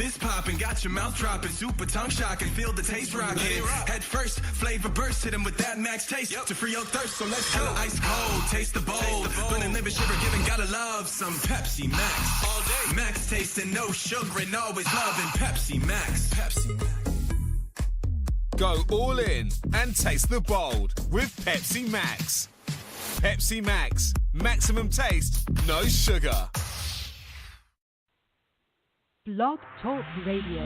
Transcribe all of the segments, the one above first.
Fist popping, got your mouth dropping, super tongue shocking, feel the taste rocking. Head first, flavor burst, hit him with that max taste to free your thirst. So let's go. Ice cold, taste the bold, burning liver, shiver, giving, gotta love some Pepsi Max. All day, max taste and no sugar, and always loving Pepsi Max. Pepsi Max. Go all in and taste the bold with Pepsi Max. Pepsi Max, maximum taste, no sugar. Blog Talk Radio.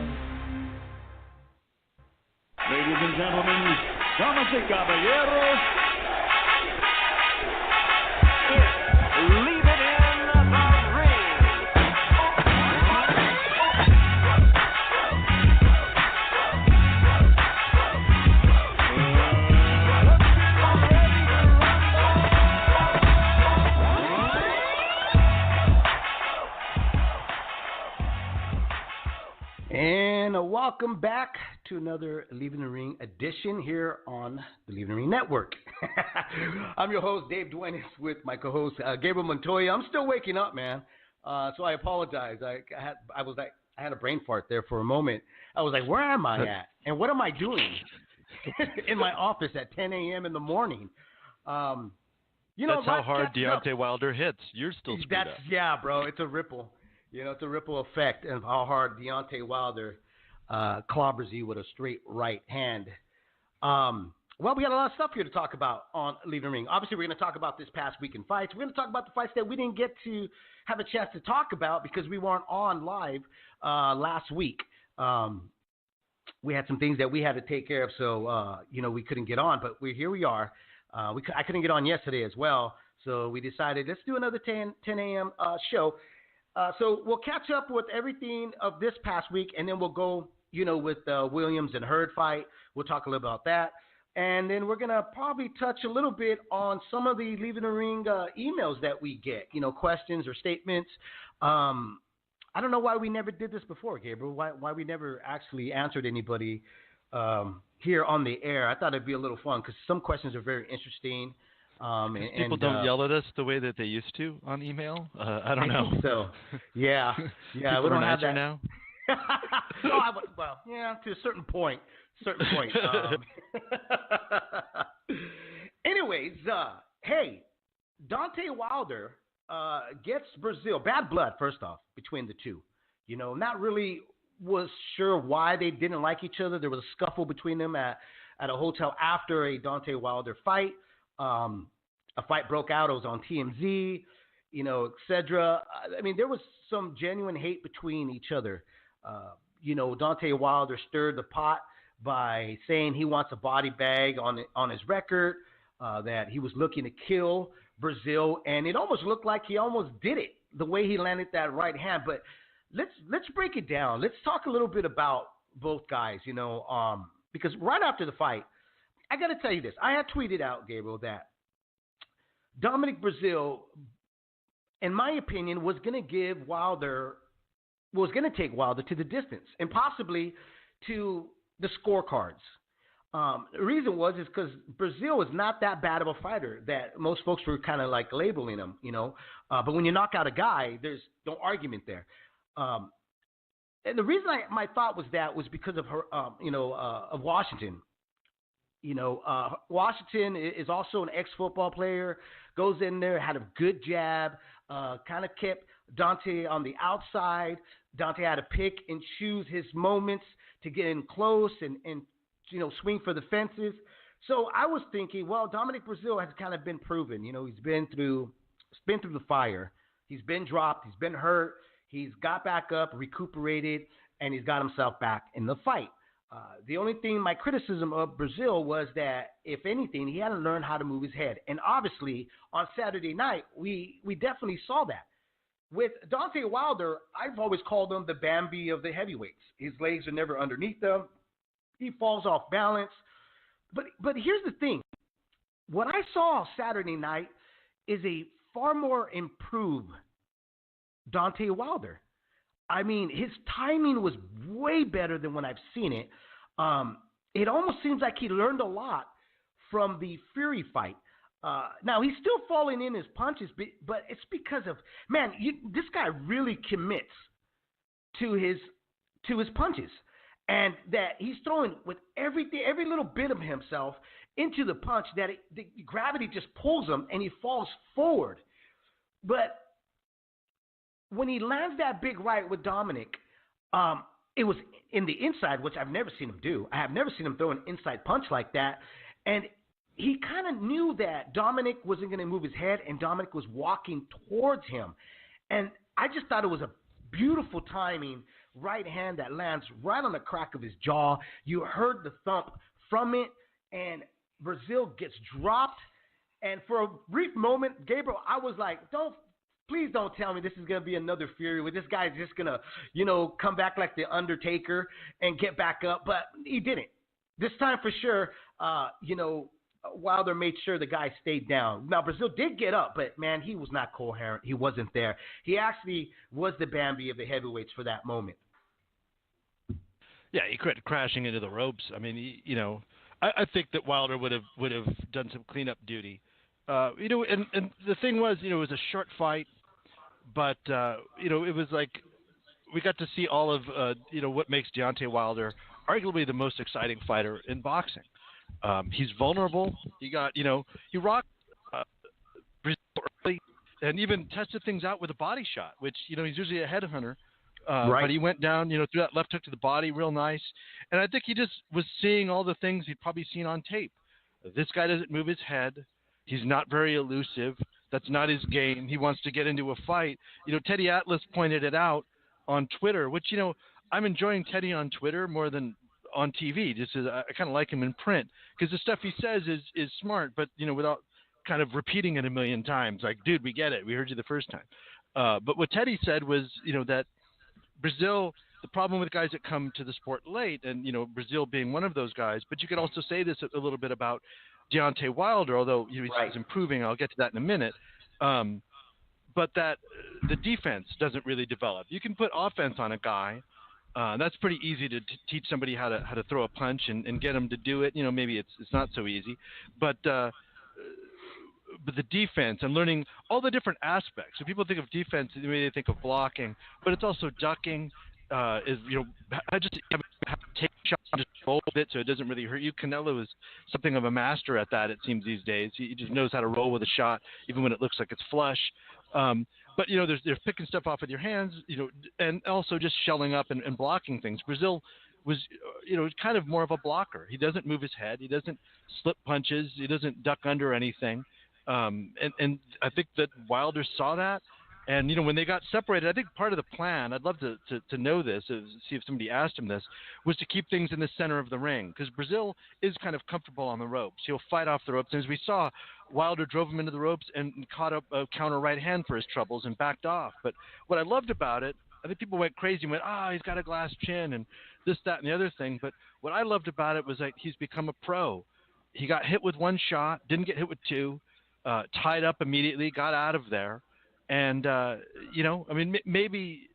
Ladies and gentlemen, damas y caballeros, leave it in the ring. And welcome back to another Leaving the Ring edition here on the Leaving the Ring Network. I'm your host, Dave Duenas, with my co-host, Gabriel Montoya. I'm still waking up, man, so I apologize. I had a brain fart there for a moment. I was like, where am I at? And what am I doing in my office at 10 a.m. in the morning? That's how hard Deontay Wilder hits. You're still screwed up. Yeah, bro. It's a ripple. It's a ripple effect of how hard Deontay Wilder clobbers you with a straight right hand. Well, we got a lot of stuff here to talk about on Leaving the Ring. Obviously, we're going to talk about this past week in fights. We're going to talk about the fights that we didn't get to have a chance to talk about because we weren't on live last week. We had some things that we had to take care of, so we couldn't get on. But here we are. I couldn't get on yesterday as well, so we decided let's do another 10 a.m. Show. So we'll catch up with everything of this past week, and then we'll go, with the Williams and Hurd fight. We'll talk a little about that. And then we're going to probably touch a little bit on some of the Leaving the Ring emails that we get, questions or statements. I don't know why we never did this before, Gabriel, why we never actually answered anybody here on the air. I thought it'd be a little fun because some questions are very interesting. People don't yell at us the way that they used to on email. I don't know. So, yeah, we don't have that now. To a certain point. Anyways, hey, Deontay Wilder gets Brazil. Bad blood, first off, between the two. Not really was sure why they didn't like each other. There was a scuffle between them at a hotel after a Deontay Wilder fight. A fight broke out. It was on TMZ, etc. I mean, there was some genuine hate between each other. Deontay Wilder stirred the pot by saying he wants a body bag on his record, that he was looking to kill Brazil, and it almost looked like he almost did it the way he landed that right hand. But let's break it down. Let's talk a little bit about both guys, because right after the fight, I got to tell you this. I had tweeted out, Gabriel, that Dominic Brazil, in my opinion, was going to take Wilder to the distance and possibly to the scorecards. The reason was because Brazil is not that bad of a fighter that most folks were kind of like labeling him, But when you knock out a guy, there's no argument there. And the reason my thought was because of her, of Washington. Washington is also an ex-football player, goes in there, had a good jab, kind of kept Deontay on the outside. Deontay had to pick and choose his moments to get in close and swing for the fences. So I was thinking, well, Dominic Brazil has kind of been proven. He's been through the fire. He's been dropped. He's been hurt. He's got back up, recuperated, and he's got himself back in the fight. The only thing, my criticism of Brazil was that, if anything, he hadn't learned how to move his head. And obviously, on Saturday night, we definitely saw that. With Deontay Wilder, I've always called him the Bambi of the heavyweights. His legs are never underneath him. He falls off balance. But here's the thing. What I saw Saturday night is a far more improved Deontay Wilder. I mean, his timing was way better than when I've seen it. It almost seems like he learned a lot from the Fury fight. Now, he's still falling in his punches, but it's because of, this guy really commits to his to his punches, and that he's throwing with everything, every little bit of himself into the punch, that the gravity just pulls him and he falls forward. But when he lands that big right with Dominic, it was in the inside, which I've never seen him do. I have never seen him throw an inside punch like that. And he kind of knew that Dominic wasn't going to move his head, and Dominic was walking towards him. And I just thought it was a beautiful timing right hand that lands right on the crack of his jaw. You heard the thump from it, and Brazil gets dropped. And for a brief moment, Gabriel, I was like, please don't tell me this is going to be another Fury where this guy's just going to, come back like the Undertaker and get back up. But he didn't. This time for sure, Wilder made sure the guy stayed down. Now, Brazil did get up, but, man, he was not coherent. He wasn't there. He actually was the Bambi of the heavyweights for that moment. Yeah, he crashing into the ropes. I mean, I think that Wilder would have done some cleanup duty. And the thing was, it was a short fight, but, it was like we got to see all of, what makes Deontay Wilder arguably the most exciting fighter in boxing. He's vulnerable. He rocked Brazil early and even tested things out with a body shot, which, he's usually a headhunter. Right. But he went down, threw that left hook to the body real nice. And I think he just was seeing all the things he'd probably seen on tape. This guy doesn't move his head. He's not very elusive. That's not his game. He wants to get into a fight. Teddy Atlas pointed it out on Twitter, which, I'm enjoying Teddy on Twitter more than on TV. Just as I kind of like him in print because the stuff he says is smart, but, without kind of repeating it a million times. Like, dude, we get it. We heard you the first time. But what Teddy said was, that Brazil, the problem with guys that come to the sport late, and, Brazil being one of those guys, but you could also say this a little bit about Deontay Wilder, although he's improving. I'll get to that in a minute. But that the defense doesn't really develop. You can put offense on a guy. That's pretty easy to teach somebody how to throw a punch and get them to do it. Maybe it's not so easy, but the defense and learning all the different aspects. So people think of defense, they think of blocking, but it's also ducking. I just have to take a shot and just roll a bit so it doesn't really hurt you. Canelo is something of a master at that, it seems these days. He just knows how to roll with a shot, even when it looks like it's flush. But, there's picking stuff off with your hands, and also just shelling up and blocking things. Brazil was, kind of more of a blocker. He doesn't move his head. He doesn't slip punches. He doesn't duck under anything. And I think that Wilder saw that. And, when they got separated, I think part of the plan, I'd love to know this, see if somebody asked him this, was to keep things in the center of the ring. Because Brazil is kind of comfortable on the ropes. He'll fight off the ropes. And as we saw, Wilder drove him into the ropes and caught up a counter right hand for his troubles and backed off. But what I loved about it, I think people went crazy and went, he's got a glass chin and this, that, and the other thing. But what I loved about it was that he's become a pro. He got hit with one shot, didn't get hit with two, tied up immediately, got out of there. And, maybe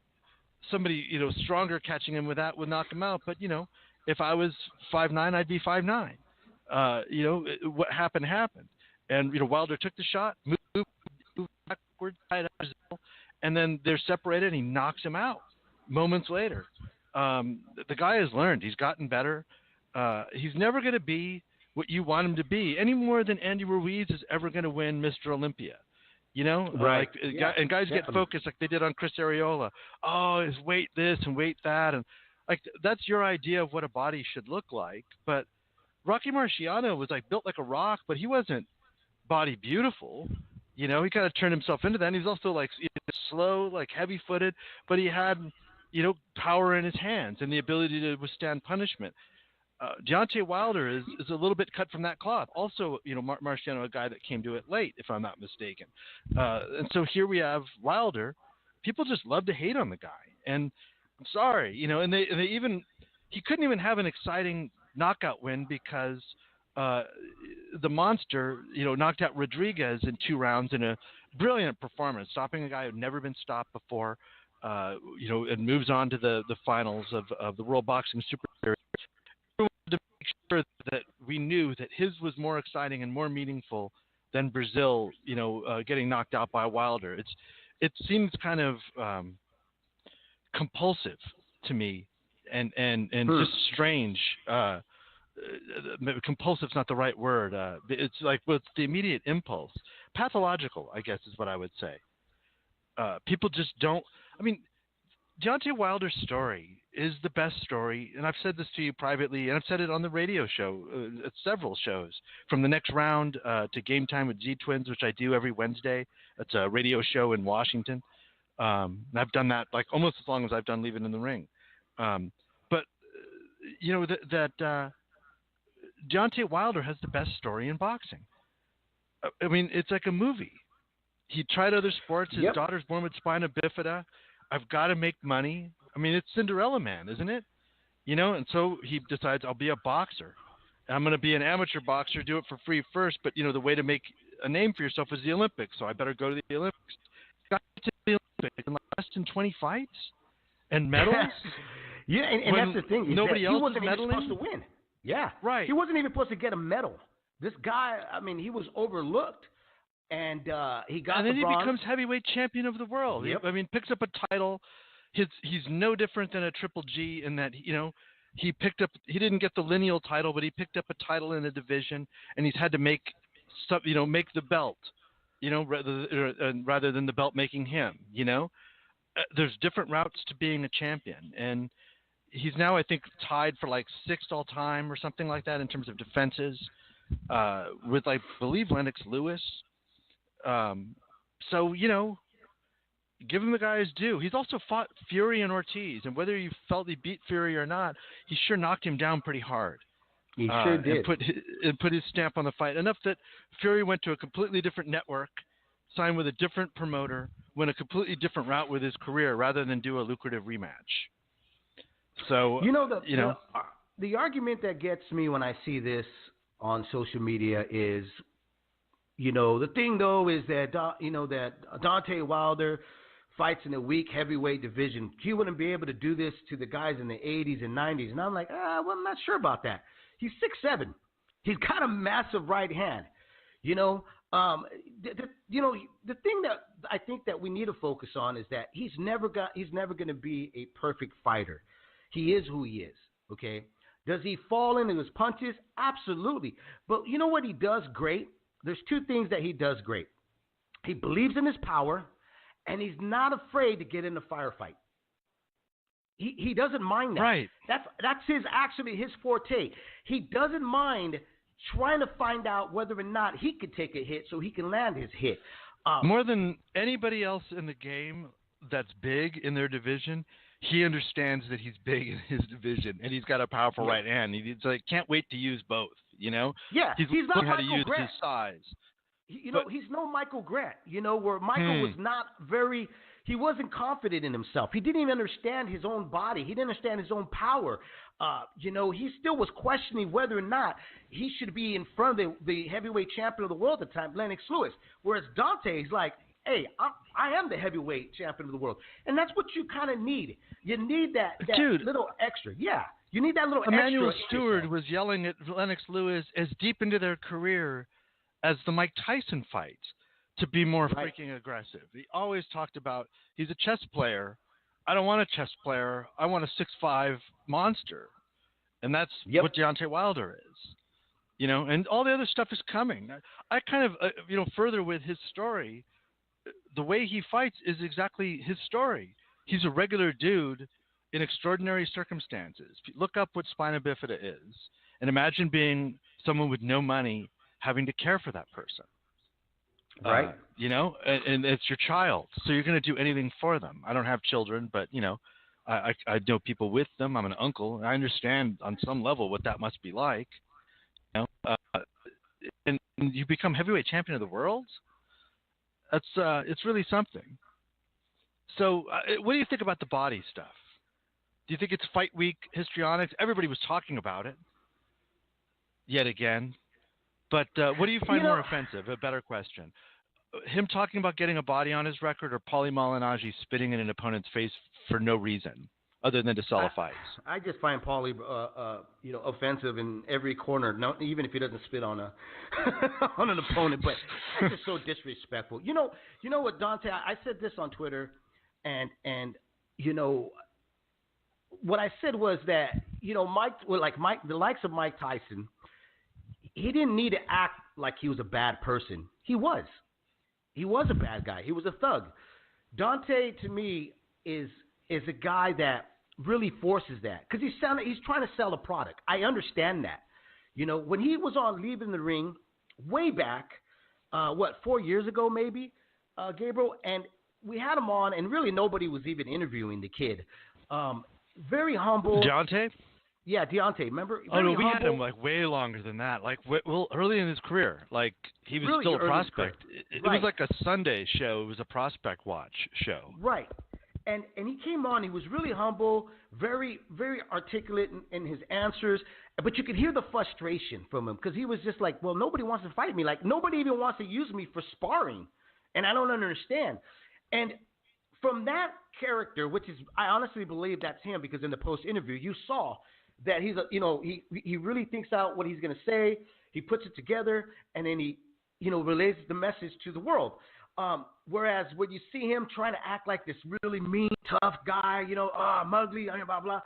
somebody, stronger catching him with that would knock him out. But, if I was 5'9", I'd be 5'9". What happened. And, Wilder took the shot, moved backward, tied up Brazil, and then they're separated and he knocks him out moments later. The guy has learned. He's gotten better. He's never going to be what you want him to be any more than Andy Ruiz is ever going to win Mr. Olympia. Right. And guys get focused like they did on Chris Arreola. Oh, his weight this and weight that. And that's your idea of what a body should look like. But Rocky Marciano was built like a rock, but he wasn't body beautiful. He kind of turned himself into that. And he was also slow, heavy footed, but he had, power in his hands and the ability to withstand punishment. Deontay Wilder is a little bit cut from that cloth. Also, Marciano, a guy that came to it late, if I'm not mistaken. And so here we have Wilder. People just love to hate on the guy. And I'm sorry, and they even – he couldn't even have an exciting knockout win because the monster, knocked out Rodriguez in 2 rounds in a brilliant performance, stopping a guy who had never been stopped before, and moves on to the finals of the World Boxing Super Series. To make sure that we knew that his was more exciting and more meaningful than Brazil, getting knocked out by Wilder. It seems kind of compulsive to me, and just strange. Compulsive's not the right word. It's like it's the immediate impulse. Pathological, I guess, is what I would say. People just don't. I mean, Deontay Wilder's story is the best story, and I've said this to you privately, and I've said it on the radio show at several shows. From the next round to Game Time with Z Twins, which I do every Wednesday. It's a radio show in Washington. And I've done that like almost as long as I've done Leaving in the Ring. But you know that Deontay Wilder has the best story in boxing. I mean, it's like a movie. He tried other sports. His daughter's born with spina bifida. I've got to make money. I mean, it's Cinderella Man, isn't it? You know, and so he decides, I'll be a boxer. I'm going to be an amateur boxer, do it for free first, but, you know, the way to make a name for yourself is the Olympics, so I better go to the Olympics. Got to the Olympics in less than 20 fights and medals? Yeah, and that's the thing. Nobody else he wasn't is even medaling? supposed to win. Yeah. Right. He wasn't even supposed to get a medal. This guy, I mean, he was overlooked. And he got and then the he bronze. becomes heavyweight champion of the world. Yep. I mean, picks up a title. He's no different than a Triple G in that, you know, he didn't get the lineal title, but he picked up a title in a division, and he's had to make the belt, you know, rather than the belt making him. You know, there's different routes to being a champion, and he's now, I think, tied for like 6th all time or something like that in terms of defenses, with I believe Lennox Lewis. So, you know, give him the guy his due. He's also fought Fury and Ortiz, and whether you felt he beat Fury or not, he sure knocked him down pretty hard. He sure did. And put his stamp on the fight. Enough that Fury went to a completely different network, signed with a different promoter, went a completely different route with his career rather than do a lucrative rematch. So, the argument that gets me when I see this on social media is, you know, the thing, though, is that, that Deontay Wilder fights in a weak heavyweight division. He wouldn't be able to do this to the guys in the 80s and 90s. And I'm like, well, I'm not sure about that. He's 6'7". He's got a massive right hand. You know, the thing that I think that we need to focus on is that he's never going to be a perfect fighter. He is who he is, okay? Does he fall into his punches? Absolutely. But you know what he does great? There's 2 things that he does great. He believes in his power, and he's not afraid to get in a firefight. He doesn't mind that. Right. That's actually his forte. He doesn't mind trying to find out whether or not he could take a hit so he can land his hit. More than anybody else in the game that's big in their division, he understands that he's big in his division, and he's got a powerful right hand. He's like, can't wait to use both, you know? Yeah, he's not learning how Michael to use Grant. his size. He's no Michael Grant, you know, where Michael was not he wasn't confident in himself. He didn't even understand his own body. He didn't understand his own power. He still was questioning whether or not he should be in front of the heavyweight champion of the world at the time, Lennox Lewis. Whereas Dante is like, hey, I am the heavyweight champion of the world. And that's what you kind of need. You need that Dude, little extra. Yeah, you need that little Emmanuel extra. Stewart was yelling at Lennox Lewis as deep into their career as the Mike Tyson fight to be more freaking aggressive. He always talked about he's a chess player. I don't want a chess player. I want a 6'5" monster. And that's what Deontay Wilder is. You know, and all the other stuff is coming. I kind of, further with his story, the way he fights is exactly his story. He's a regular dude in extraordinary circumstances. Look up what spina bifida is, and imagine being someone with no money having to care for that person. Right. And it's your child, so you're going to do anything for them. I don't have children, but, I know people with them. I'm an uncle, and I understand on some level what that must be like. And you become heavyweight champion of the world? That's it's really something. So what do you think about the body stuff? Do you think it's fight week histrionics? Everybody was talking about it yet again. But what do you find more offensive? A better question. Him talking about getting a body on his record, or Paulie Malignaggi spitting in an opponent's face for no reason other than to sell a fight? I just find Paulie, offensive in every corner. No, even if he doesn't spit on on an opponent, but that's just so disrespectful. You know what, Dante? I said this on Twitter, and what I said was that, the likes of Mike Tyson, he didn't need to act like he was a bad person. He was. He was a bad guy. He was a thug. Dante, to me, is a guy that really forces that because he's trying to sell a product. I understand that. When he was on Leaving the Ring way back, 4 years ago maybe, Gabriel, and we had him on, and really nobody was even interviewing the kid. Very humble. Deontay? Yeah, Deontay. Remember? Oh, no, Very we humble. had him like way longer than that. Like, early in his career. Like, he was Really still a early in his prospect. career. It Right. was like a Sunday show. It was a prospect watch show. Right. And he came on. He was really humble, very, very articulate in his answers. But you could hear the frustration from him because he was just like, well, nobody wants to fight me. Like, nobody even wants to use me for sparring. And I don't understand. And from that character, which is, I honestly believe that's him because in the post interview, you saw that he's he really thinks out what he's going to say. He puts it together and then he, relays the message to the world. Whereas when you see him trying to act like this really mean, tough guy, I'm ugly, blah, blah.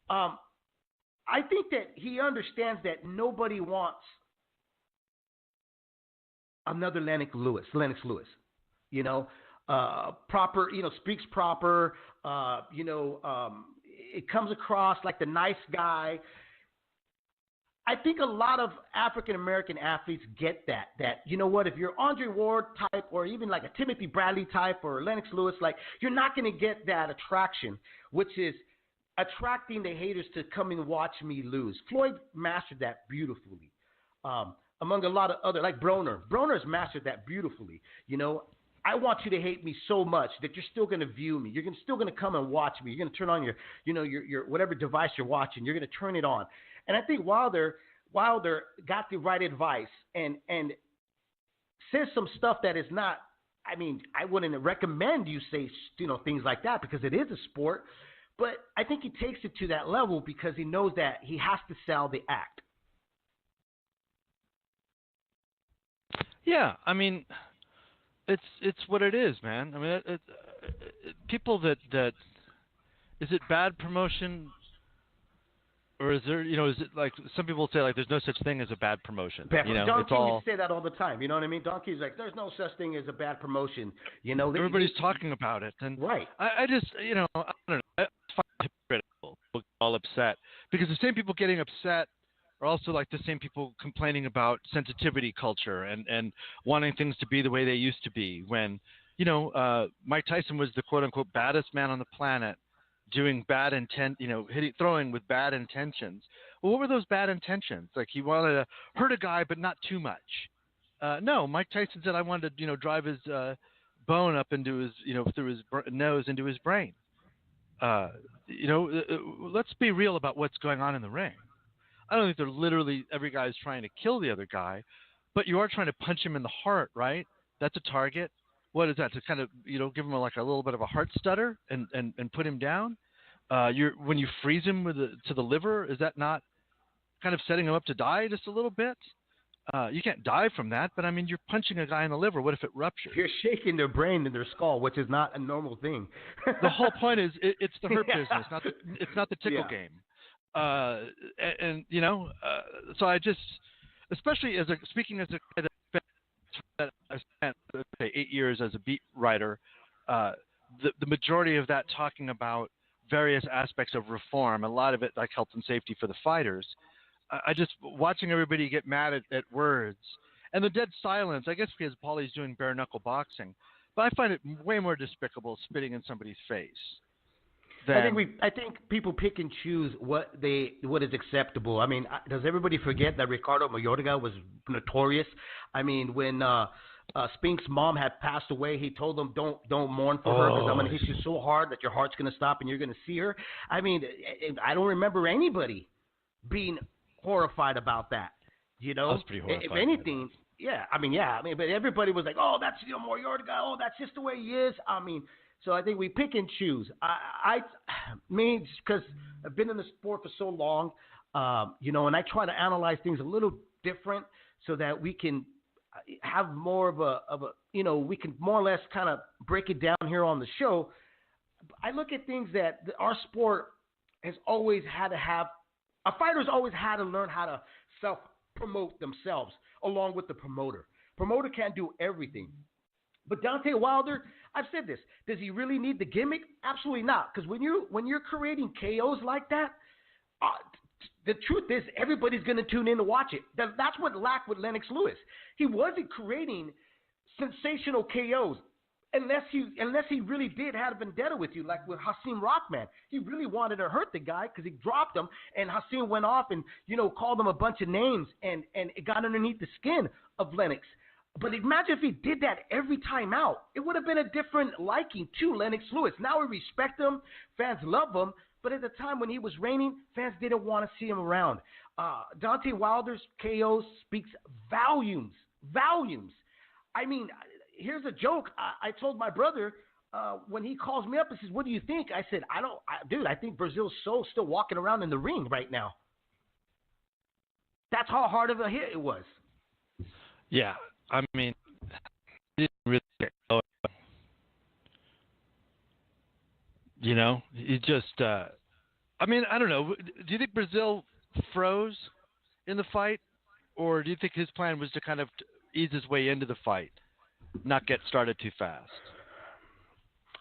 I think that he understands that nobody wants another Lennox Lewis, proper, speaks proper, it comes across like the nice guy. I think a lot of African-American athletes get that, if you're Andre Ward type or even like a Timothy Bradley type or Lennox Lewis, like you're not going to get that attraction, which is attracting the haters to come and watch me lose. Floyd mastered that beautifully. Among a lot of other, like Broner. Broner's mastered that beautifully. I want you to hate me so much that you're still going to view me. You're still going to come and watch me. You're going to turn on your whatever device you're watching. You're going to turn it on. And I think Wilder got the right advice and says some stuff that is not. I mean, I wouldn't recommend you say things like that because it is a sport. But I think he takes it to that level because he knows that he has to sell the act. Yeah, I mean, it's what it is, man. I mean, people that is it bad promotion, or is there, is it like some people say like there's no such thing as a bad promotion? Don it's King all. used to say that all the time. You know what I mean? Don King's like, there's no such thing as a bad promotion. Everybody's talking about it, and right. I just, I don't know. I find it hypocritical. People get all upset because the same people getting upset are also like the same people complaining about sensitivity culture and wanting things to be the way they used to be when, Mike Tyson was the quote unquote baddest man on the planet doing bad throwing with bad intentions. Well, what were those bad intentions? Like he wanted to hurt a guy, but not too much. No, Mike Tyson said, I wanted to, drive his bone up into his, through his nose into his brain. Let's be real about what's going on in the ring. I don't think they're literally every guy is trying to kill the other guy, but you are trying to punch him in the heart, right? That's a target. What is that? To kind of, give him like a little bit of a heart stutter and put him down? When you freeze him to the liver, is that not kind of setting him up to die just a little bit? You can't die from that, but I mean, you're punching a guy in the liver. What if it ruptures? You're shaking their brain and their skull, which is not a normal thing. The whole point is it's the hurt business, it's not the tickle game. So I just, especially speaking as a guy that I spent 8 years as a beat writer, the majority of that talking about various aspects of reform, a lot of it like health and safety for the fighters. I just watching everybody get mad at words and the dead silence. I guess because Paulie's doing bare knuckle boxing, but I find it way more despicable spitting in somebody's face. I think people pick and choose what is acceptable. I mean, does everybody forget that Ricardo Mayorga was notorious? I mean, when Spink's mom had passed away, he told them, don't mourn for her because I'm going to hit you so hard that your heart's going to stop and you're going to see her. I mean, I don't remember anybody being horrified about that. I was pretty horrified. If anything, but everybody was like, oh, that's Mayorga. Oh, that's just the way he is. I mean. So I think we pick and choose. Because I've been in the sport for so long, and I try to analyze things a little different so that we can have more of a we can more or less kind of break it down here on the show. I look at things that our sport has always had to have a fighter's always had to learn how to self-promote themselves along with the promoter. Promoter can't do everything. But Deontay Wilder, I've said this, does he really need the gimmick? Absolutely not. Because when you're creating KOs like that, the truth is everybody's going to tune in to watch it. That's what lacked with Lennox Lewis. He wasn't creating sensational KOs unless he really did have a vendetta with you, like with Hasim Rahman. He really wanted to hurt the guy because he dropped him, and Hasim went off and called him a bunch of names, and it got underneath the skin of Lennox. But imagine if he did that every time out. It would have been a different liking to Lennox Lewis. Now we respect him. Fans love him. But at the time when he was reigning, fans didn't want to see him around. Deontay Wilder's KO speaks volumes. Volumes. I mean, here's a joke. I told my brother when he calls me up and says, "What do you think?" I said, I think Brazil's still walking around in the ring right now. That's how hard of a hit it was. Yeah. I mean, he didn't really get going. He just, I don't know. Do you think Brazil froze in the fight, or do you think his plan was to kind of ease his way into the fight, not get started too fast?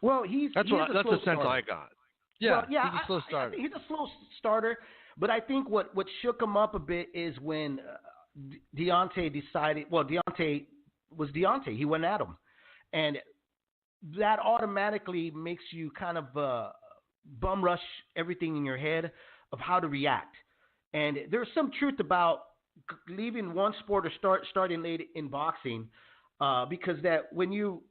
Well, that's the sense I got. Yeah, well, yeah, he's a slow starter. He's a slow starter, but I think what shook him up a bit is when Deontay decided. Well, Deontay was Deontay. He went at him, and that automatically makes you kind of bum rush everything in your head of how to react. And there's some truth about leaving one sport or starting late in boxing, because that when you're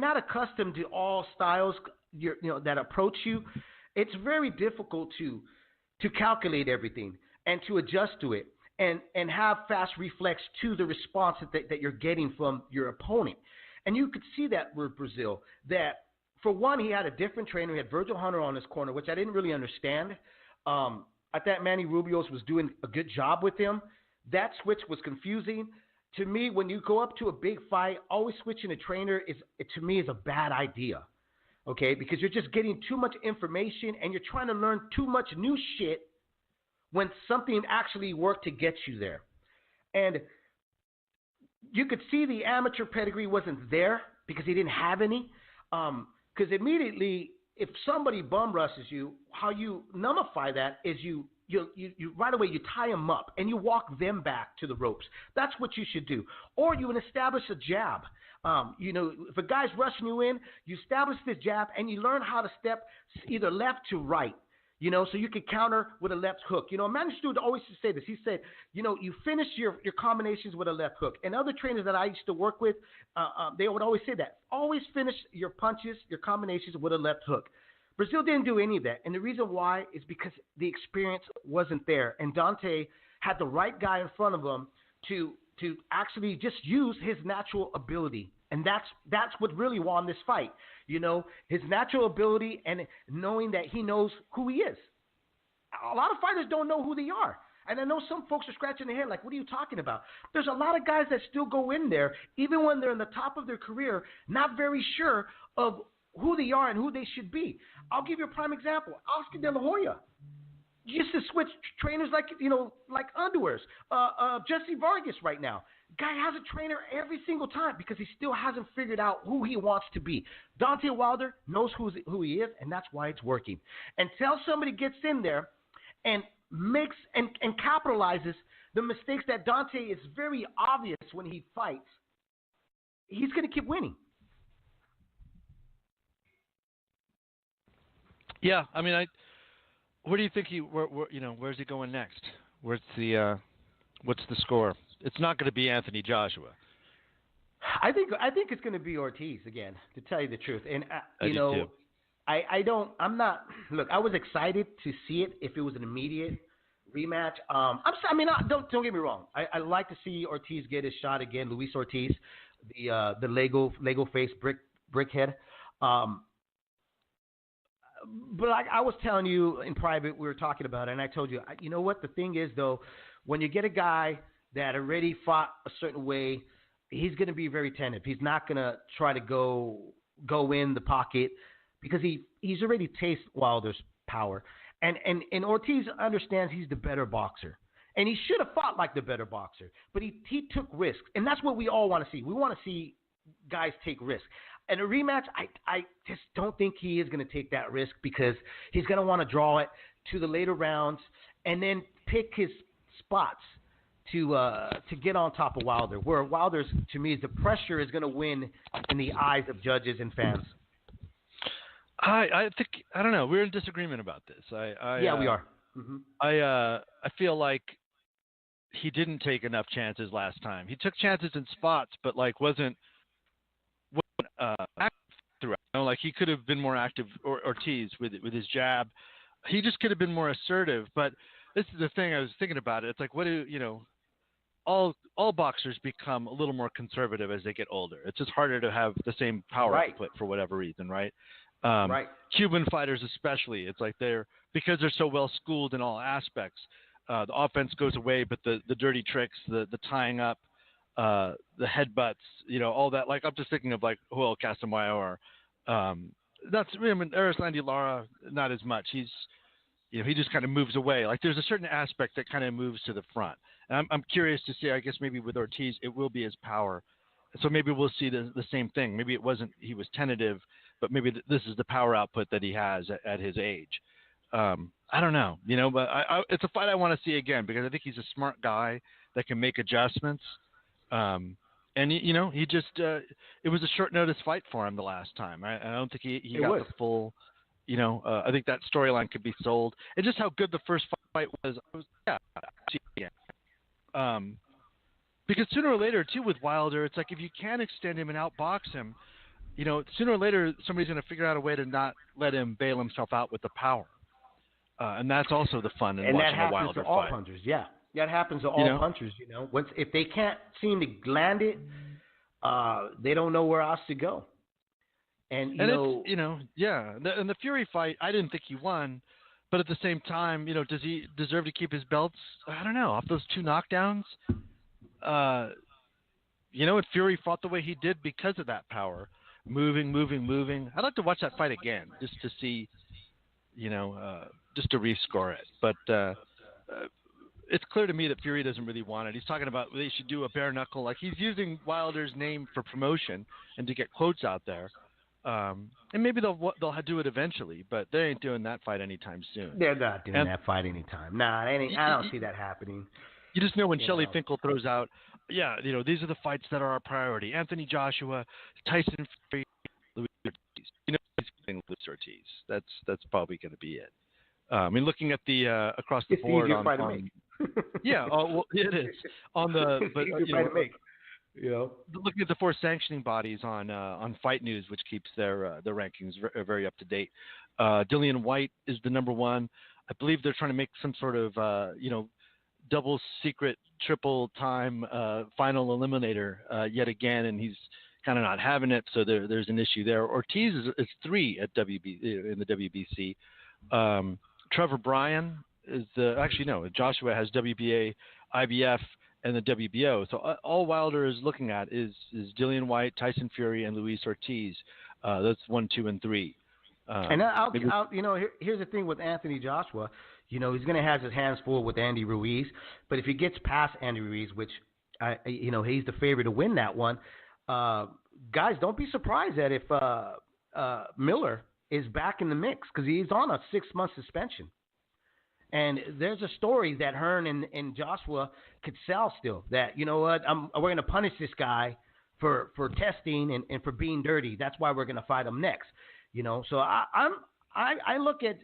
not accustomed to all styles that approach you, it's very difficult to calculate everything and to adjust to it and have fast reflex to the response that you're getting from your opponent. And you could see that with Brazil, that for one, he had a different trainer. He had Virgil Hunter on his corner, which I didn't really understand. I thought Manny Rubios was doing a good job with him. That switch was confusing. To me, when you go up to a big fight, always switching a trainer is a bad idea, okay? Because you're just getting too much information and you're trying to learn too much new shit when something actually worked to get you there. And you could see the amateur pedigree wasn't there because he didn't have any. Because immediately, if somebody bum rushes you, how you nullify that is you right away you tie them up and you walk them back to the ropes. That's what you should do. Or you establish a jab. If a guy's rushing you in, you establish this jab and you learn how to step either left to right. So you can counter with a left hook. Manny Stewart always used to say this. He said, you finish your combinations with a left hook. And other trainers that I used to work with, they would always say that. Always finish your punches, your combinations with a left hook. Brazil didn't do any of that. And the reason why is because the experience wasn't there. And Dante had the right guy in front of him to actually just use his natural ability. And that's what really won this fight. His natural ability and knowing that he knows who he is. A lot of fighters don't know who they are. And I know some folks are scratching their head like, what are you talking about? There's a lot of guys that still go in there, even when they're in the top of their career, not very sure of who they are and who they should be. I'll give you a prime example. Oscar De La Hoya used to switch trainers like underwears. Jesse Vargas right now. Guy has a trainer every single time because he still hasn't figured out who he wants to be. Deontay Wilder knows who he is, and that's why it's working. Until somebody gets in there and makes and capitalizes the mistakes that Deontay is very obvious when he fights, he's going to keep winning. Yeah, where do you think where's he going next? What's the score? It's not going to be Anthony Joshua. I think it's going to be Ortiz again, to tell you the truth. And Look, I was excited to see it if it was an immediate rematch. Don't get me wrong. I like to see Ortiz get his shot again. Luis Ortiz, the Lego face brickhead. But I was telling you in private, we were talking about it, and I told you, you know what? The thing is, though, when you get a guy that already fought a certain way, he's going to be very tentative. He's not going to try to go in the pocket because he's already tasted Wilder's power, and Ortiz understands he's the better boxer, and he should have fought like the better boxer, but he took risks, and that's what we all want to see. We want to see guys take risks. And a rematch, I just don't think he is going to take that risk because he's going to want to draw it to the later rounds and then pick his spots to get on top of Wilder. Where Wilder's, to me, the pressure is going to win in the eyes of judges and fans. I think, I don't know. We're in disagreement about this. Yeah, we are. Mm-hmm. I feel like he didn't take enough chances last time. He took chances in spots, but like wasn't active throughout. You know, like he could have been more active, Ortiz, with his jab. He just could have been more assertive. But this is the thing I was thinking about it. It's like, what do you know? All boxers become a little more conservative as they get older. It's just harder to have the same power output for whatever reason, right? Right. Cuban fighters especially, it's like because they're so well schooled in all aspects. The offense goes away, but the dirty tricks, the tying up, the headbutts, you know, all that. Like I'm just thinking of like Joel Casamayor. Erislandy Lara, not as much. He just kind of moves away. Like there's a certain aspect that kind of moves to the front. And I'm curious to see. I guess maybe with Ortiz, it will be his power. So maybe we'll see the same thing. Maybe it wasn't. He was tentative, but maybe this is the power output that he has at his age. I don't know, you know, but it's a fight I want to see again because I think he's a smart guy that can make adjustments. And you know, he just it was a short notice fight for him the last time. I don't think he got the full. You know, I think that storyline could be sold. And just how good the first fight was. Because sooner or later, too, with Wilder, it's like if you can extend him and outbox him, you know, sooner or later somebody's going to figure out a way to not let him bail himself out with the power. And that's also the fun in watching a Wilder fight. And that happens to all punchers, yeah. That happens to all punchers, you know. If they can't seem to land it, they don't know where else to go. And the Fury fight, I didn't think he won, but at the same time, you know, does he deserve to keep his belts? I don't know. Off those two knockdowns, you know, and Fury fought the way he did because of that power, moving. I'd like to watch that fight again just to see, you know, just to rescore it. But it's clear to me that Fury doesn't really want it. He's talking about they should do a bare knuckle, like he's using Wilder's name for promotion and to get quotes out there. And maybe they'll do it eventually, but they ain't doing that fight anytime soon. They're not doing that fight anytime. Nah, I don't see that happening. You just know when Shelley Finkel throws out, you know, these are the fights that are our priority. Anthony Joshua, Tyson Fury, Luis Ortiz. You know, he's getting Luis Ortiz. That's probably going to be it. I mean, looking at the across the board on well, it is on the but you know, you know, looking at the four sanctioning bodies on Fight News, which keeps their rankings very up to date. Dillian White is the number one. I believe they're trying to make some sort of double secret triple time final eliminator yet again, and he's kind of not having it. So there's an issue there. Ortiz is 3 at in the WBC. Trevor Bryan is Joshua has WBA, IBF, and the WBO. So all Wilder is looking at is Dillian White, Tyson Fury, and Luis Ortiz. That's 1, 2, and 3. And here's the thing with Anthony Joshua. You know, he's going to have his hands full with Andy Ruiz. But if he gets past Andy Ruiz, which he's the favorite to win that one, guys, don't be surprised that if Miller is back in the mix because he's on a 6-month suspension. And there's a story that Hearn and Joshua could sell still. That, you know what, we're going to punish this guy for testing and for being dirty. That's why we're going to fight him next. You know, so I look at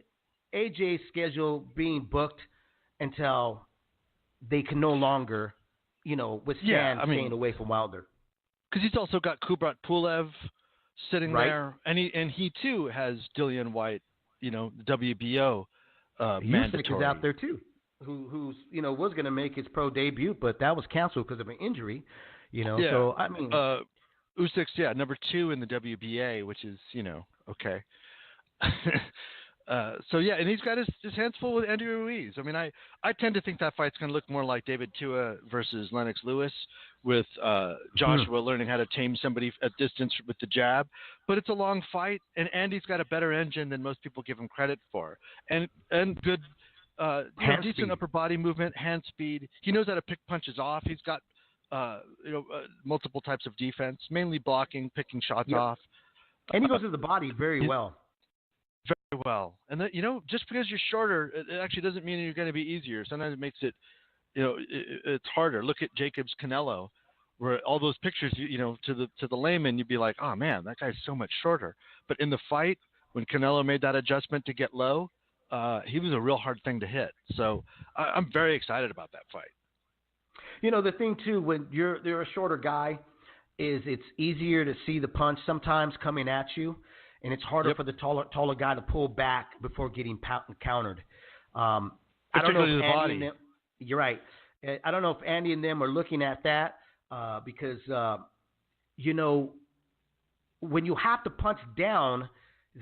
AJ's schedule being booked until they can no longer, withstand staying away from Wilder. Because he's also got Kubrat Pulev sitting there, and he too has Dillian White, the WBO. Mandatory. Usyk is out there too, who's was going to make his pro debut, but that was canceled because of an injury. So I mean, Usyk's number 2 in the WBA, which is okay. So yeah, and he's got his hands full with Andy Ruiz. I mean, I tend to think that fight's going to look more like David Tua versus Lennox Lewis, with Joshua learning how to tame somebody at distance with the jab. But it's a long fight, and Andy's got a better engine than most people give him credit for, and good, decent upper body movement, hand speed. He knows how to pick punches off. He's got multiple types of defense, mainly blocking, picking shots off. And he goes to the body very well. Very well. And that, just because you're shorter, it actually doesn't mean you're going to be easier. Sometimes it makes it, it's harder. Look at Jacobs Canelo, where all those pictures, to the layman, you'd be like, oh man, that guy's so much shorter. But in the fight, when Canelo made that adjustment to get low, he was a real hard thing to hit. So I'm very excited about that fight. The thing too, when you're a shorter guy, is it's easier to see the punch sometimes coming at you, and it's harder for the taller guy to pull back before getting countered. I don't know if Andy and them, you're right. I don't know if Andy and them are looking at that because when you have to punch down,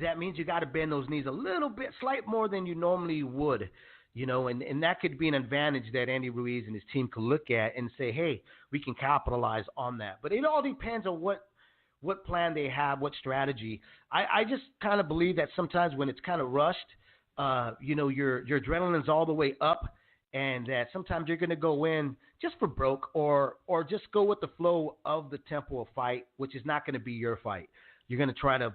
that means you got to bend those knees a little bit, slight more than you normally would. And that could be an advantage that Andy Ruiz and his team could look at and say, hey, we can capitalize on that. But it all depends on what plan they have, what strategy. I just kind of believe that sometimes when it's kind of rushed, your adrenaline's all the way up, and that sometimes you're going to go in just for broke or just go with the flow of the tempo of fight, which is not going to be your fight. You're going to try to,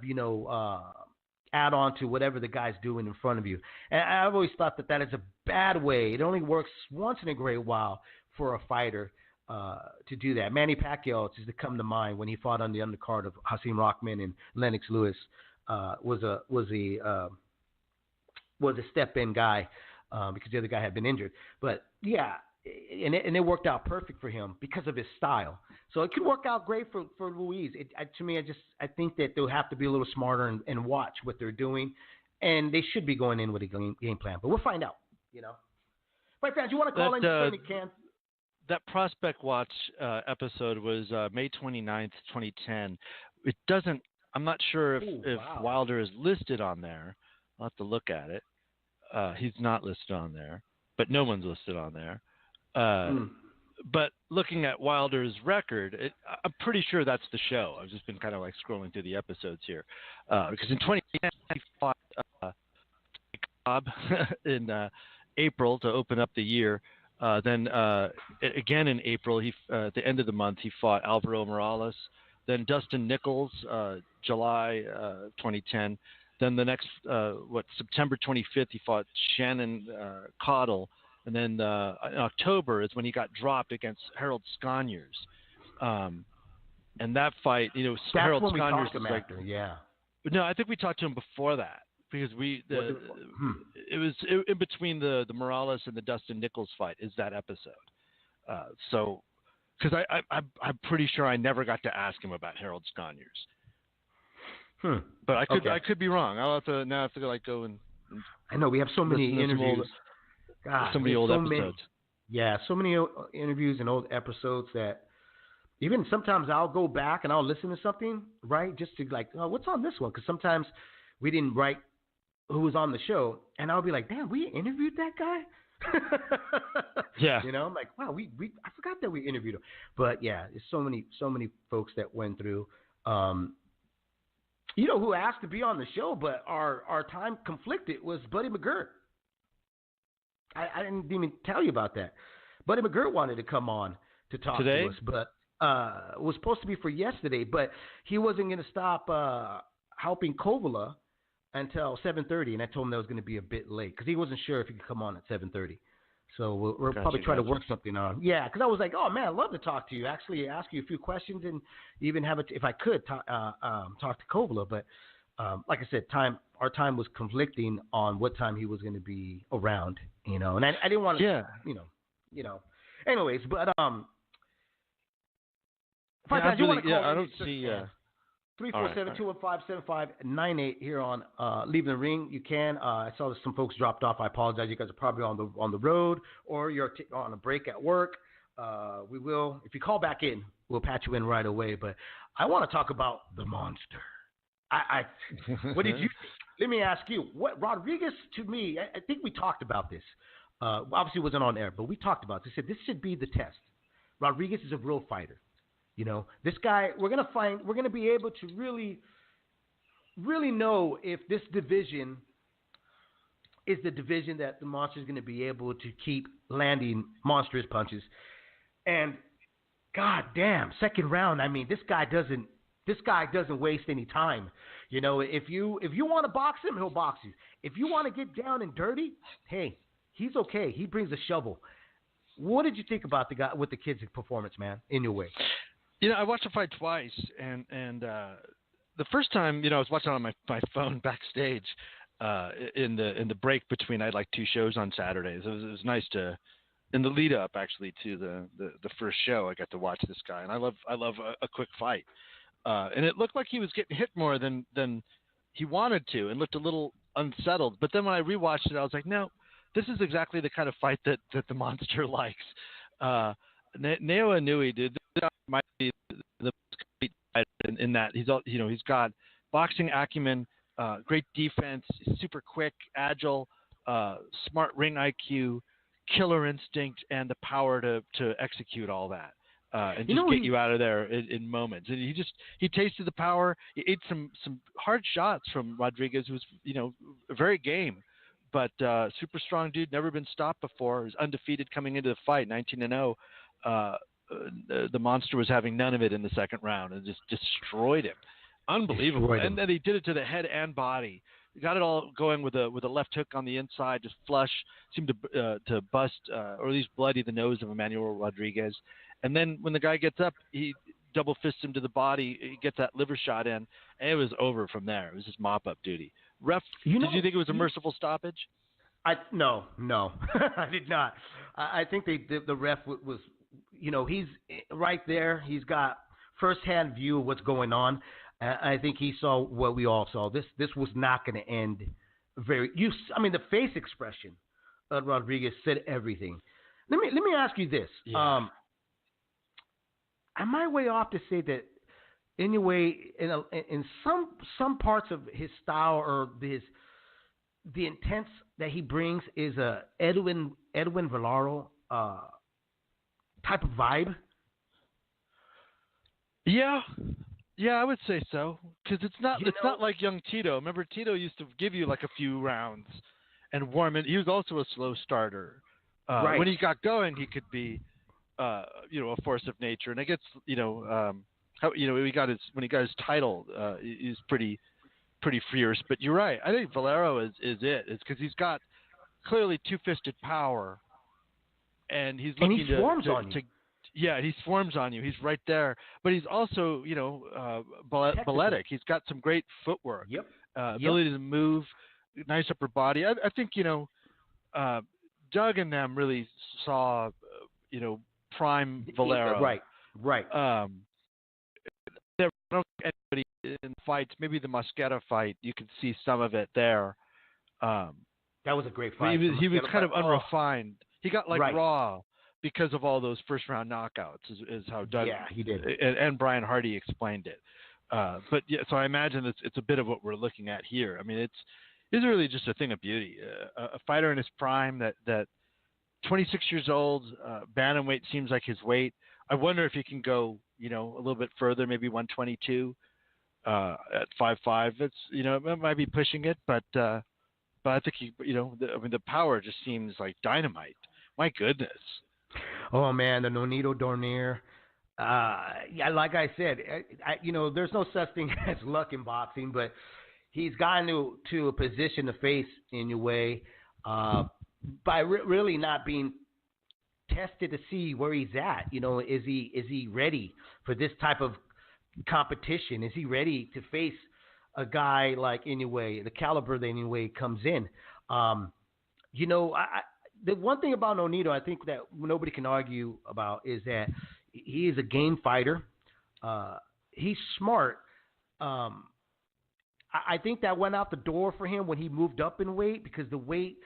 add on to whatever the guy's doing in front of you. And I've always thought that is a bad way. It only works once in a great while for a fighter to do that. Manny Pacquiao is to come to mind when he fought on the undercard of Hasim Rahman and Lennox Lewis. Was a step-in guy because the other guy had been injured. But yeah, and it worked out perfect for him because of his style. So it could work out great for Ruiz. To me, I think that they'll have to be a little smarter and watch what they're doing, and they should be going in with a game plan. But we'll find out. Right, fans, you want to call in? You can. That Prospect Watch episode was May 29th, 2010. It doesn't. I'm not sure if Wilder is listed on there. I'll have to look at it. He's not listed on there, but no one's listed on there. But looking at Wilder's record, I'm pretty sure that's the show. I've just been kind of like scrolling through the episodes here. Because in 2010, he fought Cobb in April to open up the year. Then again in April, at the end of the month, he fought Alvaro Morales. Then Dustin Nichols, July 2010. Then the next, September 25th, he fought Shannon Cottle. And then in October is when he got dropped against Harold Sconyers. And that fight, Harold Sconyers was like, No, I think we talked to him before that because it was in between the Morales and the Dustin Nichols fight is that episode. So, because I'm pretty sure I never got to ask him about Harold Sconyers. But I could be wrong. I'll have to go and I know we have so many interviews. So many old episodes. So many interviews and old episodes that even sometimes I'll go back and I'll listen to something, right, just to like, oh, what's on this one? Because sometimes we didn't write who was on the show, and I'll be like, damn, we interviewed that guy? Yeah. I'm like, wow, I forgot that we interviewed him. But yeah, there's so many folks that went through. Who asked to be on the show, but our time conflicted was Buddy McGirt. I didn't even tell you about that. Buddy McGirt wanted to come on to talk today? To us, but it was supposed to be for yesterday, but he wasn't going to stop helping Kovala until 7:30, and I told him that was going to be a bit late because he wasn't sure if he could come on at 7:30. So we'll probably try to work something on. Yeah, because I was like, oh, man, I'd love to talk to you, actually ask you a few questions and even have it, if I could, talk to Kovala. But like I said, our time was conflicting on what time he was going to be around, and I didn't want to, Anyways, but I don't see. 347-215-7598 here on Leaving the Ring. You can. I saw that some folks dropped off. I apologize. You guys are probably on the road or you're on a break at work. We will, if you call back in, we'll patch you in right away. But I want to talk about the monster. What did you think? let me ask you, what Rodriguez, to me, I think we talked about this. Obviously, it wasn't on air, but we talked about this. I said this should be the test. Rodriguez is a real fighter. You know, this guy, we're going to be able to really, really know if this division is the division that the Monster is going to be able to keep landing monstrous punches. And God damn, second round, I mean, this guy doesn't waste any time. You know, if you want to box him, he'll box you. If you want to get down and dirty, hey, he's okay. He brings a shovel. What did you think about the guy with the kid's performance, man, Inoue? You know, I watched the fight twice, and the first time, you know, I was watching on my phone backstage in the break between. I had like 2 shows on Saturdays. It was nice to, in the lead up actually to the first show, I got to watch this guy, and I love a quick fight. And it looked like he was getting hit more than he wanted to, and looked a little unsettled. But then when I rewatched it, I was like, no, this is exactly the kind of fight that the Monster likes. Inoue, dude, this guy might be the complete fighter in that he's got boxing acumen, great defense, super quick, agile, smart ring IQ, killer instinct, and the power to execute all that. And just get you out of there in moments. And he tasted the power. He ate some hard shots from Rodriguez, who was, very game, but super strong dude, never been stopped before. He was undefeated coming into the fight, 19-0. The Monster was having none of it in the second round and just destroyed him. Unbelievable. And then he did it to the head and body. He got it all going with a left hook on the inside, just flush, seemed to bust or at least bloody the nose of Emmanuel Rodriguez. And then when the guy gets up, he double fists him to the body. He gets that liver shot in, and it was over from there. It was just mop-up duty. Ref, did you think it was a merciful stoppage? No, I did not. I think the ref was, he's right there. He's got first-hand view of what's going on. I think he saw what we all saw. This was not going to end the face expression of Rodriguez said everything. Let me ask you this. Yeah. Am I way off to say that Inoue, in some parts of his style or the intense that he brings is a Edwin Valero type of vibe? Yeah, I would say so, because it's not like young Tito. Remember, Tito used to give you like a few rounds and warm it. He was also a slow starter. Right. When he got going, he could be a force of nature. And I guess when he got his title, he's pretty fierce. But you're right. I think Valero is it. It's because he's got clearly two-fisted power, and he's looking he swarms on you. Yeah, he swarms on you. He's right there. But he's also, balletic. He's got some great footwork. Yep. Ability to move, nice upper body. I think, Doug and them really saw, prime Valero. Right. There, I don't think anybody in fights, maybe the Mosqueda fight, you could see some of it there. That was a great fight. He was kind of unrefined. He got right. raw because of all those first round knockouts is how Doug he did. And Brian Hardy explained it. But yeah, so I imagine it's a bit of what we're looking at here. I mean, it's really just a thing of beauty. A fighter in his prime that 26 years old, bantamweight seems like his weight. I wonder if he can go, a little bit further, maybe 122 at 5'5". It's it might be pushing it, but I think the power just seems like dynamite. My goodness. Oh man, the Nonito Dornier. Like I said, there's no such thing as luck in boxing, but he's gotten to a position to face Inoue by really not being tested to see where he's at. Is he ready for this type of competition? Is he ready to face a guy like Inoue, the caliber that Inoue comes in? The one thing about Nonito, I think that nobody can argue about, is that he is a game fighter. He's smart. I think that went out the door for him when he moved up in weight, because the weight,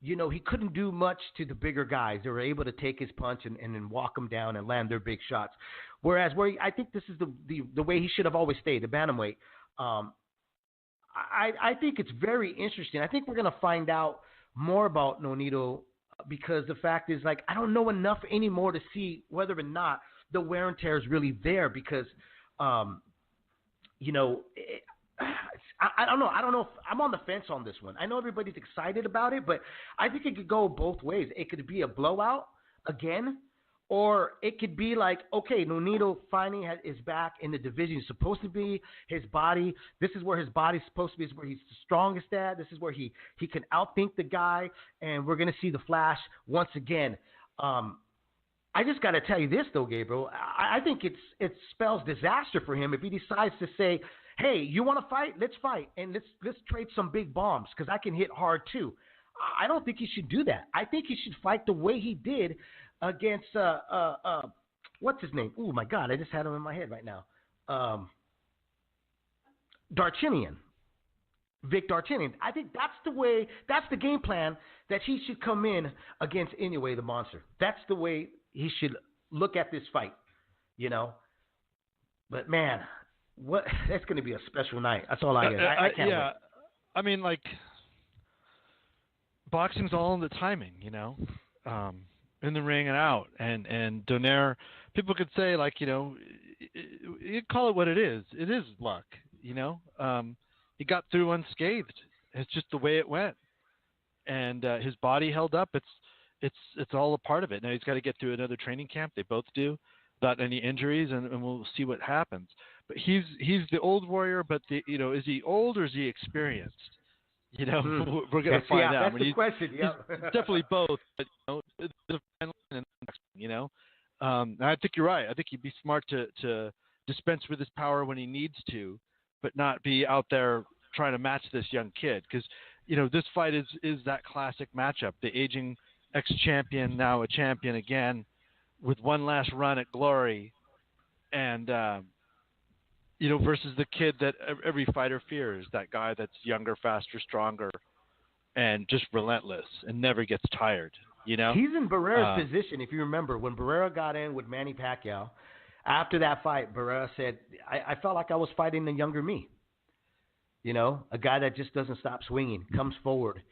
he couldn't do much to the bigger guys. They were able to take his punch and then walk him down and land their big shots. Whereas I think this is the way he should have always stayed, the bantamweight. I think it's very interesting. I think we're going to find out more about Nonito because the fact is, like, I don't know enough anymore to see whether or not the wear and tear is really there because, you know, I don't know. I don't know if I'm on the fence on this one. I know everybody's excited about it, but I think it could go both ways. It could be a blowout again, or it could be like, okay, Nonito finally is back in the division he's supposed to be. His body, this is where his body's supposed to be. This is where he's the strongest at. This is where he can outthink the guy, and we're going to see the Flash once again. I just got to tell you this, though, Gabriel. I think it spells disaster for him if he decides to say, hey, you want to fight? Let's fight, and let's trade some big bombs because I can hit hard too. I don't think he should do that. I think he should fight the way he did against what's his name? Oh my God, I just had him in my head right now. Darchinyan, Vic Darchinyan. I think that's the game plan that he should come in against Inoue, the monster. That's the way he should look at this fight, you know. But man, that's going to be a special night. That's all I get. I can't wait. I mean, like, boxing's all in the timing, you know. In the ring and out, and Donaire, people could say, like, you know, you call it what it is. It is luck, you know. He got through unscathed. It's just the way it went, and his body held up. It's all a part of it. Now he's got to get through another training camp. They both do, without any injuries, and we'll see what happens. But he's the old warrior, but you know, is he old or is he experienced? You know, we're going to find out. That's the question. Yeah, he's definitely both. But, you know, I think you're right. I think he'd be smart to dispense with his power when he needs to, but not be out there trying to match this young kid. Because, you know, this fight is that classic matchup. The aging ex-champion, now a champion again, with one last run at glory, and you know, versus the kid that every fighter fears, that guy that's younger, faster, stronger, and just relentless and never gets tired, you know? He's in Barrera's position, if you remember. When Barrera got in with Manny Pacquiao, after that fight, Barrera said, I felt like I was fighting the younger me. You know, a guy that just doesn't stop swinging, comes forward.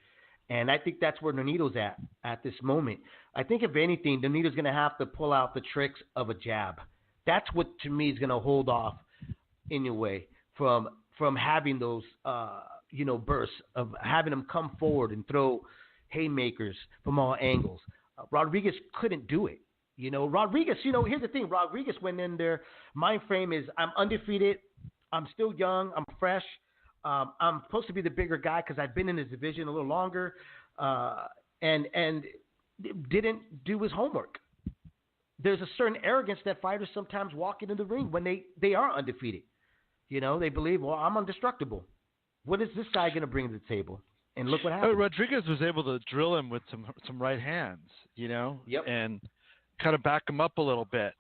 And I think that's where Nonito's at this moment. I think, if anything, Nonito's going to have to pull out the tricks of a jab. That's what, to me, is going to hold off Inoue from having those you know, bursts of having him come forward and throw haymakers from all angles. Rodriguez couldn't do it. You know, Rodriguez, you know, here's the thing. Rodriguez went in there. My frame is, I'm undefeated. I'm still young. I'm fresh. I'm supposed to be the bigger guy because I've been in this division a little longer, and didn't do his homework. There's a certain arrogance that fighters sometimes walk into the ring when they are undefeated. You know, they believe, well, I'm indestructible. What is this guy going to bring to the table? And look what happened. Rodriguez was able to drill him with some right hands, you know, and kind of back him up a little bit.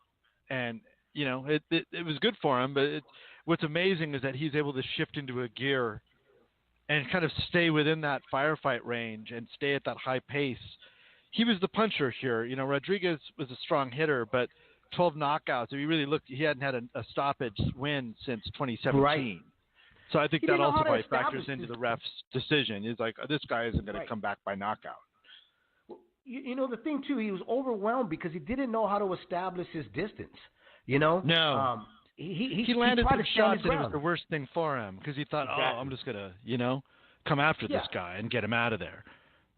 And, you know, it was good for him. But what's amazing is that he's able to shift into a gear and kind of stay within that firefight range and stay at that high pace. He was the puncher here. You know, Rodriguez was a strong hitter, but 12 knockouts. If you really looked, he hadn't had a stoppage win since 2017. Right. So I think that also probably factors into the ref's decision. He's like, this guy isn't going to come back by knockout. You know, the thing, too, he was overwhelmed because he didn't know how to establish his distance. You know? No. He landed some shots and it was ground. the worst thing for him because he thought, Exactly. I'm just going to, you know, come after this guy and get him out of there.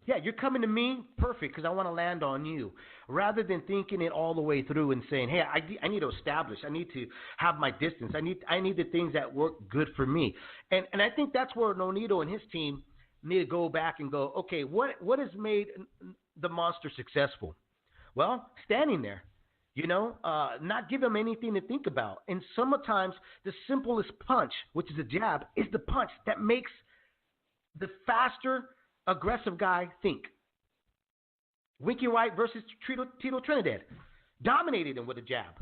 Yeah, you're coming to me, perfect, because I want to land on you. Rather than thinking it all the way through and saying, hey, I need to establish, I need to have my distance, I need the things that work good for me. And I think that's where Nonito and his team need to go back and go, okay, what has made the monster successful? Well, standing there, you know, not give him anything to think about. And sometimes the simplest punch, which is a jab, is the punch that makes the faster, aggressive guy think. Winky Wright versus Tito Trinidad dominated him with a jab.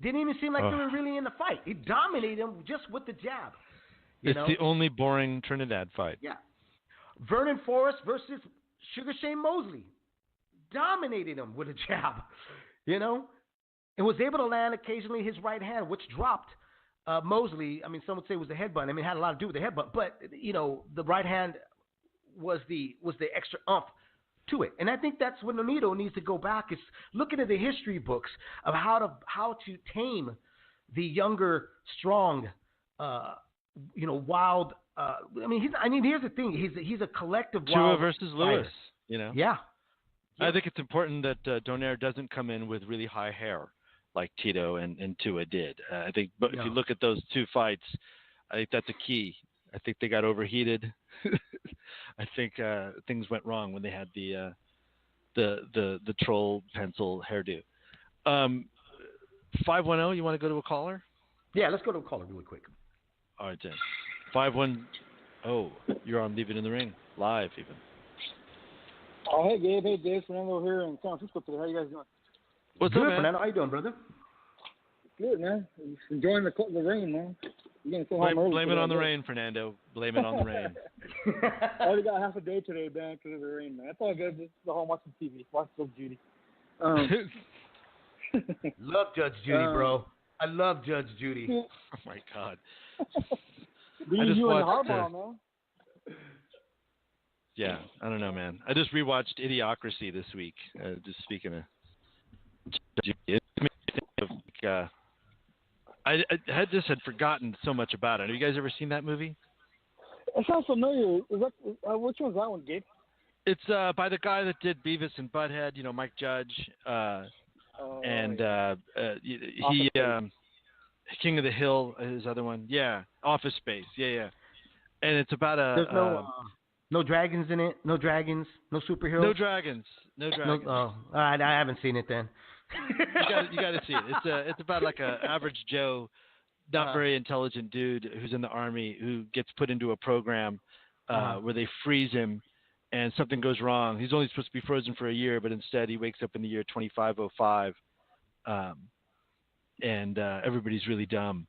Didn't even seem like they were really in the fight. He dominated him just with the jab. It's the only boring Trinidad fight. Yeah. Vernon Forrest versus Sugar Shane Mosley dominated him with a jab. You know, and was able to land occasionally his right hand, which dropped Mosley, I mean, some would say it was the headbutt. I mean, it had a lot to do with the headbutt, but the right hand was the extra umph to it. And I think that's when Nonito needs to go back, is looking at the history books of how to tame the younger, strong, wild. Here's the thing. He's a collective Tua wild versus Lewis. fighter. Yeah. I think it's important that Donaire doesn't come in with really high hair like Tito and Tua did. I think, but if you look at those two fights, I think that's a key. I think they got overheated. I think things went wrong when they had the troll pencil hairdo. 510, you want to go to a caller? Yeah, let's go to a caller really quick. All right, then. 510, you're on Leave It in the Ring, live even. Oh, hey, Gabe. Hey, Dave. Fernando here in San Francisco today. How you guys doing? What's Good, up, man? Fernando. How you doing, brother? Good, man. Just enjoying the rain, man. You're getting so home early Blame it today, on the rain, Fernando. Blame it on the rain. I only got half a day today, man, because of the rain, man. That's all good. Just go home, watch some TV. Watch some Judy. Love Judge Judy, bro. I love Judge Judy. Oh, my God. You and Harbaugh, man. Yeah, I don't know, man. I just rewatched Idiocracy this week. Just speaking of, it made me think of, I had forgotten so much about it. Have you guys ever seen that movie? It sounds familiar. Is that, which one's that one, Gabe? It's by the guy that did Beavis and Butthead. Mike Judge, King of the Hill, his other one. Yeah, Office Space. Yeah. And it's about There's no dragons in it. No dragons. No superheroes. No dragons. I haven't seen it then. you got to see it. It's about like a average Joe, not very intelligent dude who's in the army who gets put into a program where they freeze him, and something goes wrong. He's only supposed to be frozen for a year, but instead he wakes up in the year 2505, and everybody's really dumb.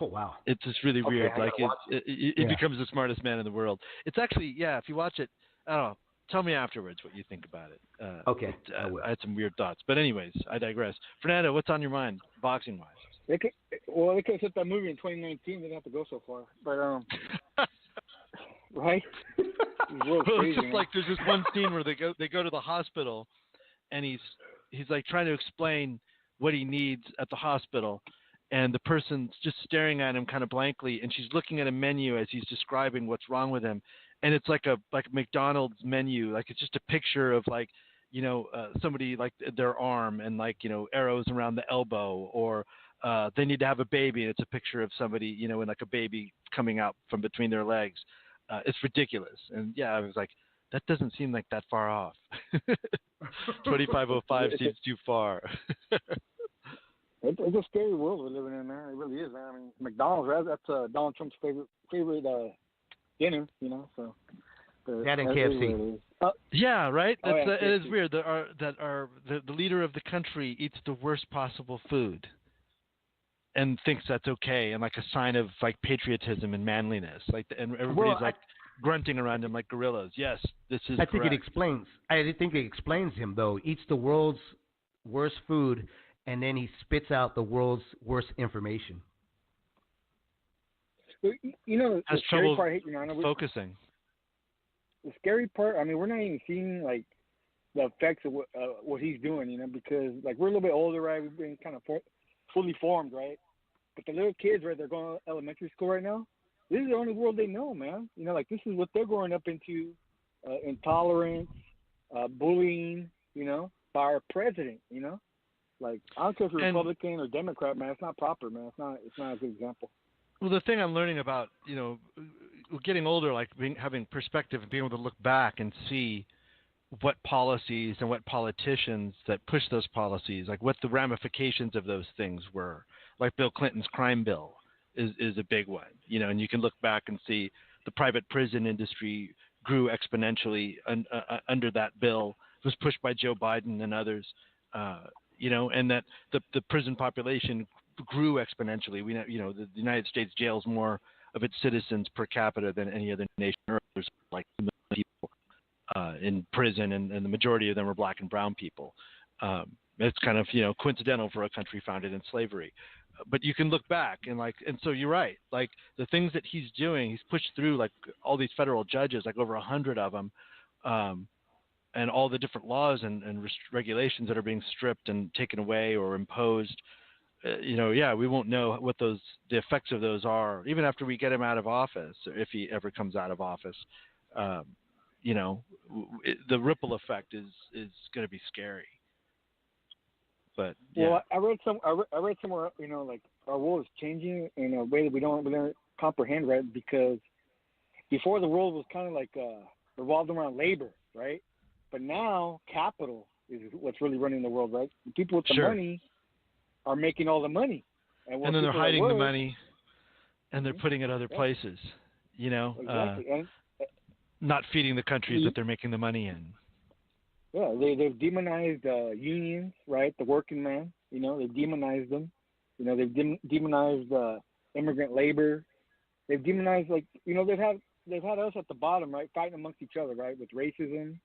Oh, wow. It's just really weird. Like it becomes the smartest man in the world. It's actually, if you watch it, I don't know. Tell me afterwards what you think about it. Okay. I had some weird thoughts. But anyways, I digress. Fernando, what's on your mind, boxing-wise? They could have hit that movie in 2019. They didn't have to go so far. But, right? It's just like there's this one scene where they go to the hospital, and he's like trying to explain what he needs at the hospital, and the person's just staring at him kind of blankly, and she's looking at a menu as he's describing what's wrong with him, and it's like a McDonald's menu, like it's just a picture of somebody like their arm and arrows around the elbow, or they need to have a baby, and it's a picture of somebody and like a baby coming out from between their legs. It's ridiculous, and I was like, that doesn't seem like that far off. 2505 seems too far. It's a scary world we're living in, man. It really is, man. I mean, McDonald's, that's Donald Trump's favorite dinner, so. That and KFC. Yeah, right? It is KFC. weird that the leader of the country eats the worst possible food and thinks that's okay, and like a sign of like patriotism and manliness. And everybody's grunting around him like gorillas. Yes, this is correct. I think it explains him, though. Eats the world's worst food, and then he spits out the world's worst information. The Has scary trouble part, focusing. The scary part, I mean, we're not even seeing like the effects of what he's doing, because like we're a little bit older, right? We've been kind of fully formed, right? But the little kids, right? They're going to elementary school right now. This is the only world they know, man. Like this is what they're growing up into: intolerance, bullying, by our president, Like I don't care if you're Republican or Democrat, man. It's not proper, man. It's not a good example. Well, the thing I'm learning about, getting older, like having perspective and being able to look back and see what policies and what politicians that push those policies, like what the ramifications of those things were. Like Bill Clinton's crime bill is a big one, and you can look back and see the private prison industry grew exponentially under that bill. It was pushed by Joe Biden and others, and that the prison population grew exponentially. We know, the United States jails more of its citizens per capita than any other nation. There's like 2 million people in prison, and the majority of them are black and brown people. It's kind of, coincidental for a country founded in slavery. But you can look back and so you're right. Like the things that he's doing, he's pushed through like all these federal judges, like over 100 of them, and all the different laws and regulations that are being stripped and taken away or imposed. We won't know what the effects of those are, even after we get him out of office, if he ever comes out of office. The ripple effect is going to be scary. But yeah. Well, I read somewhere, like our world is changing in a way that we don't comprehend, right? Because before the world was kind of like revolved around labor, right? But now capital is what's really running the world, right? The people with the money are making all the money, and then they're hiding the money, and they're putting it other places. Exactly. And not feeding the countries that they're making the money in. Yeah, they've demonized unions, right? The working man, they've demonized them. They've demonized immigrant labor. They've demonized, they've had us at the bottom, right, fighting amongst each other, right, with racism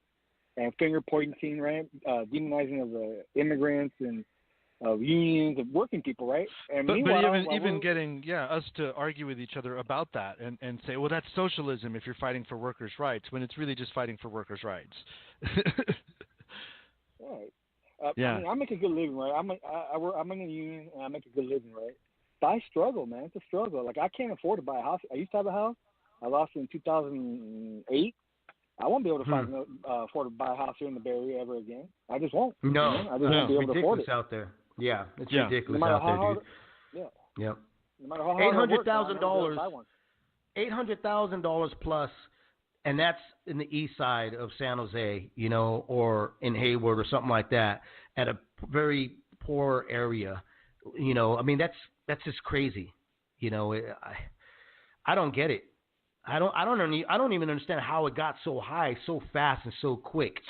and finger pointing, right, demonizing of the immigrants and of unions, of working people, right? And but even getting us to argue with each other about that and say, well, that's socialism if you're fighting for workers' rights, when it's really just fighting for workers' rights. Right. I make a good living, right? I'm in a union and I make a good living, right? But I struggle, man. It's a struggle. Like I can't afford to buy a house. I used to have a house. I lost it in 2008. I won't be able to afford to buy a house here in the Bay Area ever again. I just won't. No, I just won't be able to afford it. Out there. Yeah, it's ridiculous out there, dude. Yeah. Yep. No matter how hard $800,000 plus, and that's in the east side of San Jose, or in Hayward or something like that, at a very poor area. I mean, that's just crazy. I don't get it. I don't even understand how it got so high so fast and so quick.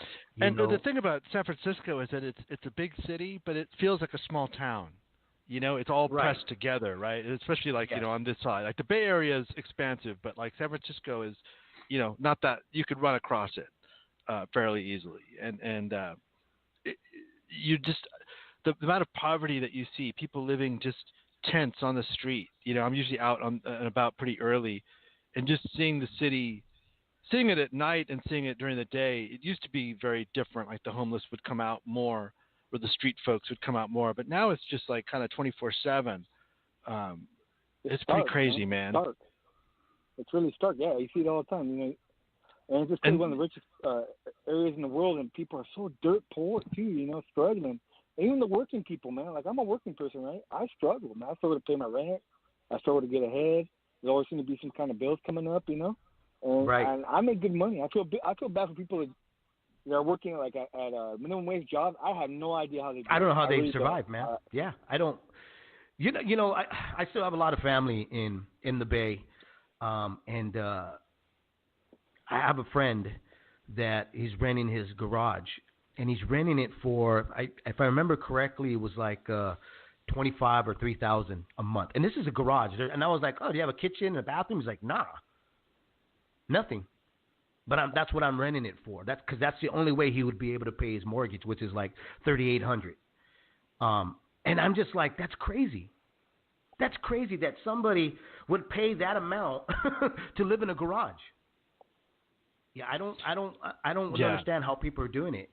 And the thing about San Francisco is that it's a big city, but it feels like a small town. It's all pressed together, right? Especially on this side. Like the Bay Area is expansive, but like San Francisco is, not that you could run across it fairly easily. And you just the amount of poverty that you see, people living just tents on the street. I'm usually out and about pretty early. And just seeing the city, seeing it at night and seeing it during the day, it used to be very different. Like the homeless would come out more, or the street folks would come out more. But now it's just like kind of 24/7. It's pretty crazy, man. Stark. It's really stark. Yeah, you see it all the time. And it's just one of the richest areas in the world, and people are so dirt poor too. Struggling. And even the working people, man. Like I'm a working person, right? I struggle, man. I struggle to pay my rent. I struggle to get ahead. There always seems to be some kind of bills coming up, And I make good money. I feel bad for people that are working like at a minimum wage job. I have no idea how they do it. I don't know how they survive, man. I don't. I still have a lot of family in the Bay, and I have a friend that he's renting his garage, and he's renting it for, if I remember correctly, it was like $25,000 or $3,000 a month, and this is a garage. And I was like, "Oh, do you have a kitchen and a bathroom?" He's like, "Nah, nothing." But that's what I'm renting it for. That's because that's the only way he would be able to pay his mortgage, which is like $3,800. And I'm just like, that's crazy. That's crazy that somebody would pay that amount to live in a garage. Yeah, I don't understand how people are doing it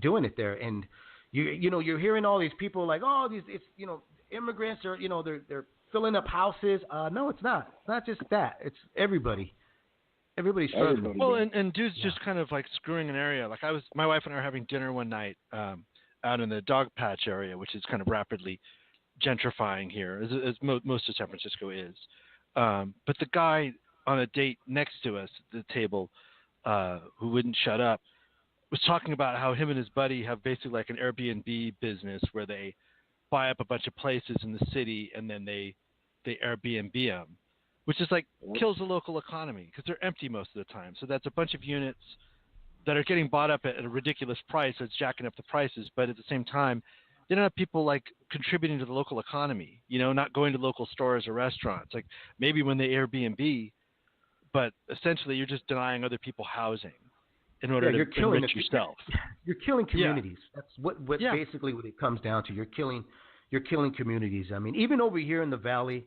doing it there. And you're hearing all these people like, oh, immigrants are, they're filling up houses. No, it's not. It's not just that. It's everybody. Everybody's struggling. Well, and dudes just kind of like screwing an area. Like my wife and I were having dinner one night out in the Dog Patch area, which is kind of rapidly gentrifying here, as most of San Francisco is. But the guy on a date next to us at the table, who wouldn't shut up, was talking about how him and his buddy have basically like an Airbnb business where they buy up a bunch of places in the city and then they Airbnb them, which is like kills the local economy because they're empty most of the time. So that's a bunch of units that are getting bought up at a ridiculous price. So it's jacking up the prices, but at the same time, they don't have people like contributing to the local economy, not going to local stores or restaurants. Like maybe when they Airbnb, but essentially you're just denying other people housing in order to enrich yourself. You're killing communities. Yeah. That's what basically what it comes down to. You're killing you're killing communities. I mean, even over here in the Valley,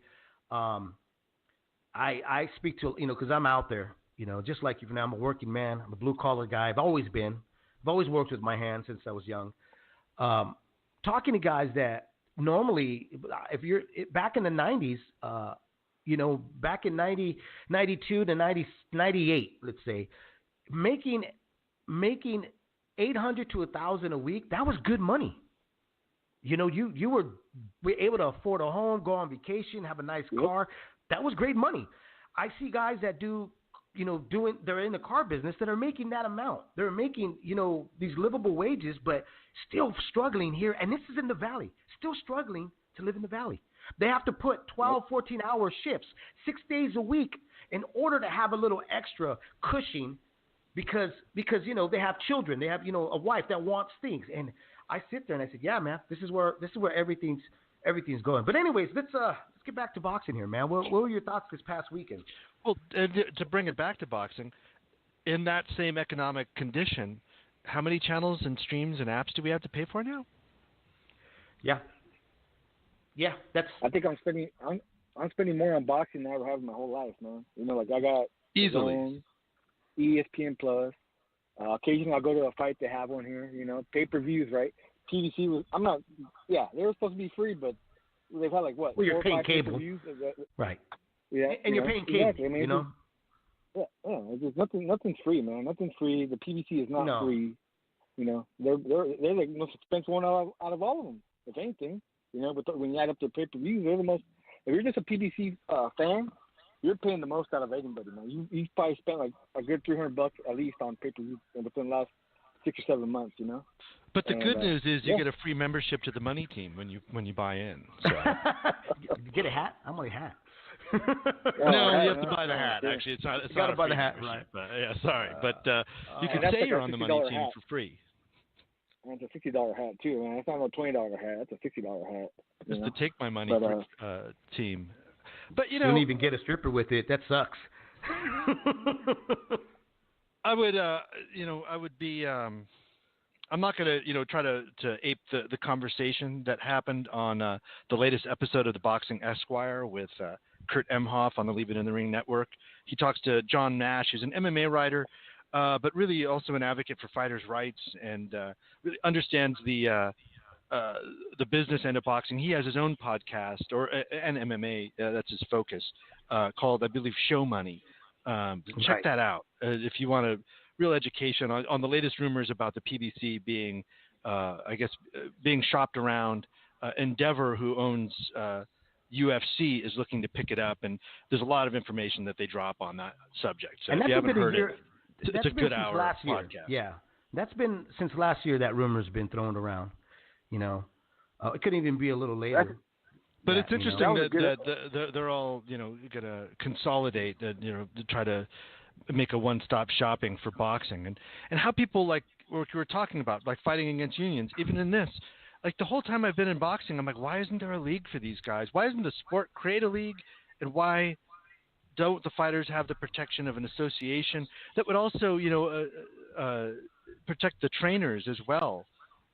I speak to, because I'm out there, just like you now. I'm a working man. I'm a blue collar guy. I've always been. I've always worked with my hands since I was young. Talking to guys that normally, if you're back in the 90s, back in 92 to 98, let's say, making 800 to 1,000 a week, that was good money. You were able to afford a home, go on vacation, have a nice car. That was great money. I see guys that they're in the car business that are making that amount. They're making, these livable wages, but still struggling here. And this is in the Valley, still struggling to live in the Valley. They have to put 12, 14-hour shifts, 6 days a week in order to have a little extra cushion because they have children. They have, a wife that wants things. And I sit there and I said, yeah, man, this is where everything's going. But anyways, let's get back to boxing here, man. What were your thoughts this past weekend? Well, to bring it back to boxing, in that same economic condition, how many channels and streams and apps do we have to pay for now? Yeah, that's. I think I'm spending more on boxing than I ever have in my whole life, man. I got easily ESPN Plus. Occasionally I'll go to a fight to have one here. Pay-per-views, right? PVC was. I'm not. Yeah, they were supposed to be free, but they've had like what? Well, you're 4 or paying 5 cable, pay-per-views. Right? Yeah, and you're paying cable. Exactly. I mean, Yeah, it's just nothing's free, man. Nothing's free. The PVC is not free. They're like the most expensive one out of all of them, if anything. But when you add up the pay-per-views, they're the most. If you're just a PVC fan, you're paying the most out of anybody, man. You probably spent like a good $300 at least on pay-per-view within the last 6 or 7 months, But the good news is you get a free membership to the money team when you buy in. So. Get a hat? I'm only a hat. No, you have to buy the hat. Actually, it's not. It's you got to buy the hat, right? But, yeah, sorry, but you can say you're on the money team for free. And it's a $60 hat too, man. It's not a $20 hat. It's a $60 hat. Just to take my money for team. But you don't even get a stripper with it. That sucks. I would, I would be. I'm not going to, try to ape the conversation that happened on the latest episode of the Boxing Esquire with Kurt Emhoff on the Leave It in the Ring network. He talks to John Nash, who's an MMA writer, but really also an advocate for fighters' rights and really understands the business end of boxing. He has his own podcast and MMA, that's his focus, called, I believe, Show Money. Check that out if you want a real education on the latest rumors about the PBC being, being shopped around. Endeavor, who owns UFC, is looking to pick it up, and there's a lot of information that they drop on that subject. So if you haven't heard it, it's a good hour podcast. Yeah, that's been since last year that rumor's been thrown around. It couldn't even be a little later. But it's interesting that they're all, going to consolidate, to try to make a one-stop shopping for boxing. And how people, like what you were talking about, like fighting against unions, even in this. Like the whole time I've been in boxing, I'm like, why isn't there a league for these guys? Why isn't the sport create a league? And why don't the fighters have the protection of an association that would also, protect the trainers as well?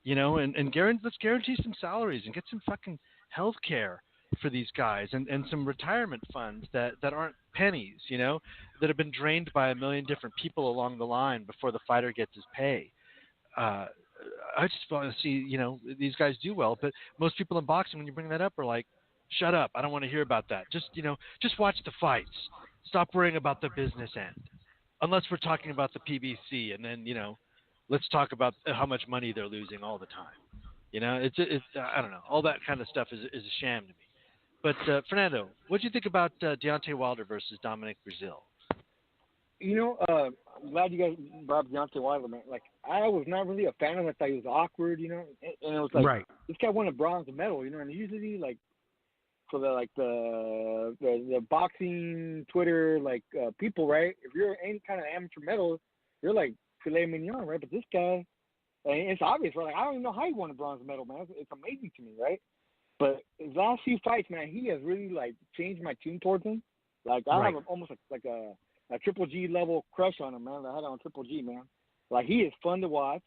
And let's guarantee some salaries and get some fucking health care for these guys and some retirement funds that aren't pennies, that have been drained by a million different people along the line before the fighter gets his pay. I just want to see, these guys do well, but most people in boxing, when you bring that up, are like, shut up. I don't want to hear about that. Just watch the fights. Stop worrying about the business end. Unless we're talking about the PBC, and then, let's talk about how much money they're losing all the time. It's I don't know. All that kind of stuff is a sham to me. But, Fernando, what do you think about Deontay Wilder versus Dominic Breazeale? I'm glad you guys brought up Deontay Wilder, man. Like, I was not really a fan of him. I thought he was awkward, and it was like, this guy won a bronze medal, and usually, like, for the boxing Twitter, like, people, right, if you're any kind of amateur medal, you're like filet mignon, right? But this guy, and it's obvious, right? Like, I don't even know how he won a bronze medal, man. It's amazing to me, right? But his last few fights, man, he has really, like, changed my tune towards him. Like, I have almost like a Triple G level crush on him, man. I had on Triple G, man. Like, he is fun to watch.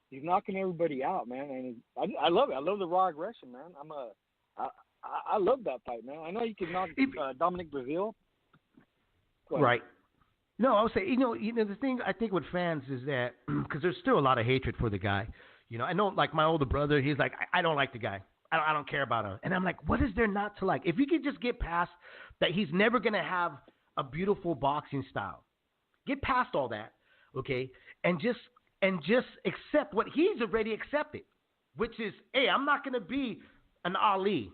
He's knocking everybody out, man, and I love it. I love the raw aggression, man. I love that fight, man. I know you can knock Dominic Brazil. Right. No, I would say, the thing I think with fans is that, because there's still a lot of hatred for the guy. I know, like, my older brother, he's like, I don't like the guy. I don't care about him. And I'm like, what is there not to like? If you could just get past that he's never going to have a beautiful boxing style. Get past all that, okay? And just accept what he's already accepted, which is, hey, I'm not going to be an Ali.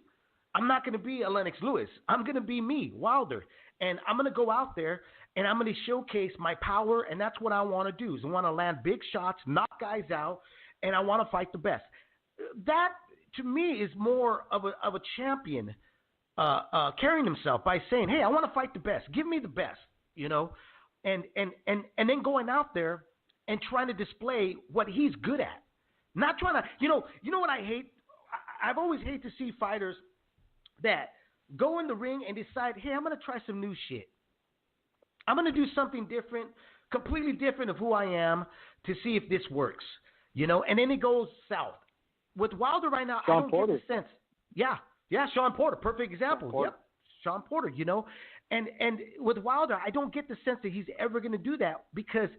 I'm not going to be a Lennox Lewis. I'm going to be me, Wilder. And I'm going to go out there and I'm going to showcase my power, and that's what I want to do. Is I want to land big shots, knock guys out, and I want to fight the best. That, to me, is more of a champion carrying himself by saying, hey, I want to fight the best. Give me the best, and then going out there and trying to display what he's good at. Not trying to, you know what I hate? I've always hated to see fighters that go in the ring and decide, hey, I'm going to try some new shit. I'm going to do something different, completely different of who I am to see if this works, and then it goes south. With Wilder right now, I don't get the sense. Yeah, Sean Porter, perfect example. Yep, Sean Porter, And with Wilder, I don't get the sense that he's ever going to do that because,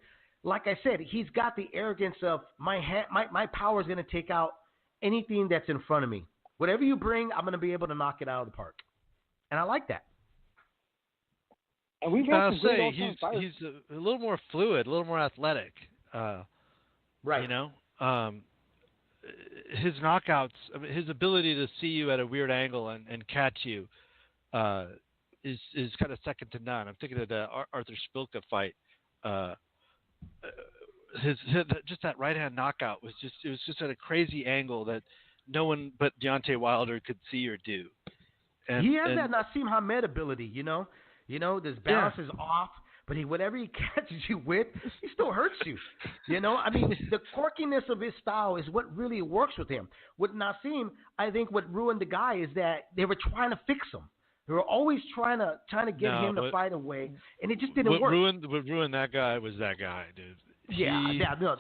like I said, he's got the arrogance of my power is going to take out anything that's in front of me. Whatever you bring, I'm going to be able to knock it out of the park. And I like that. And we've I'll say he's a little more fluid, a little more athletic. Right. His knockouts, his ability to see you at a weird angle and catch you is kind of second to none. I'm thinking of the Arthur Spilka fight. His just that right hand knockout was just at a crazy angle that no one but Deontay Wilder could see or do. And he has that Nassim Hamed ability, this balance is off, but whatever he catches you with, he still hurts you. The quirkiness of his style is what really works with him. With Nassim, I think what ruined the guy is that they were trying to fix him. They were always trying to get him to fight away, and it just didn't work. What ruined that guy was that guy, dude.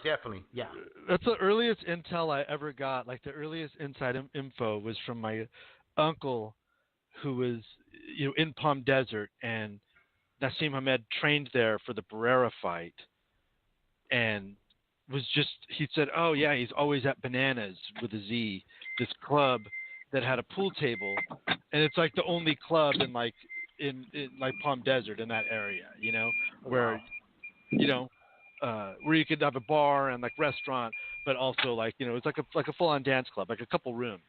Definitely. Yeah. That's the earliest intel I ever got. Like the earliest inside info was from my uncle, who was in Palm Desert, and Nassim Hamed trained there for the Barrera fight, and he said, oh yeah, he's always at Bananas with a Z, this club that had a pool table, and it's like the only club in Palm Desert in that area, where where you could have a bar and like restaurant, but also it's like a full on dance club, like a couple rooms,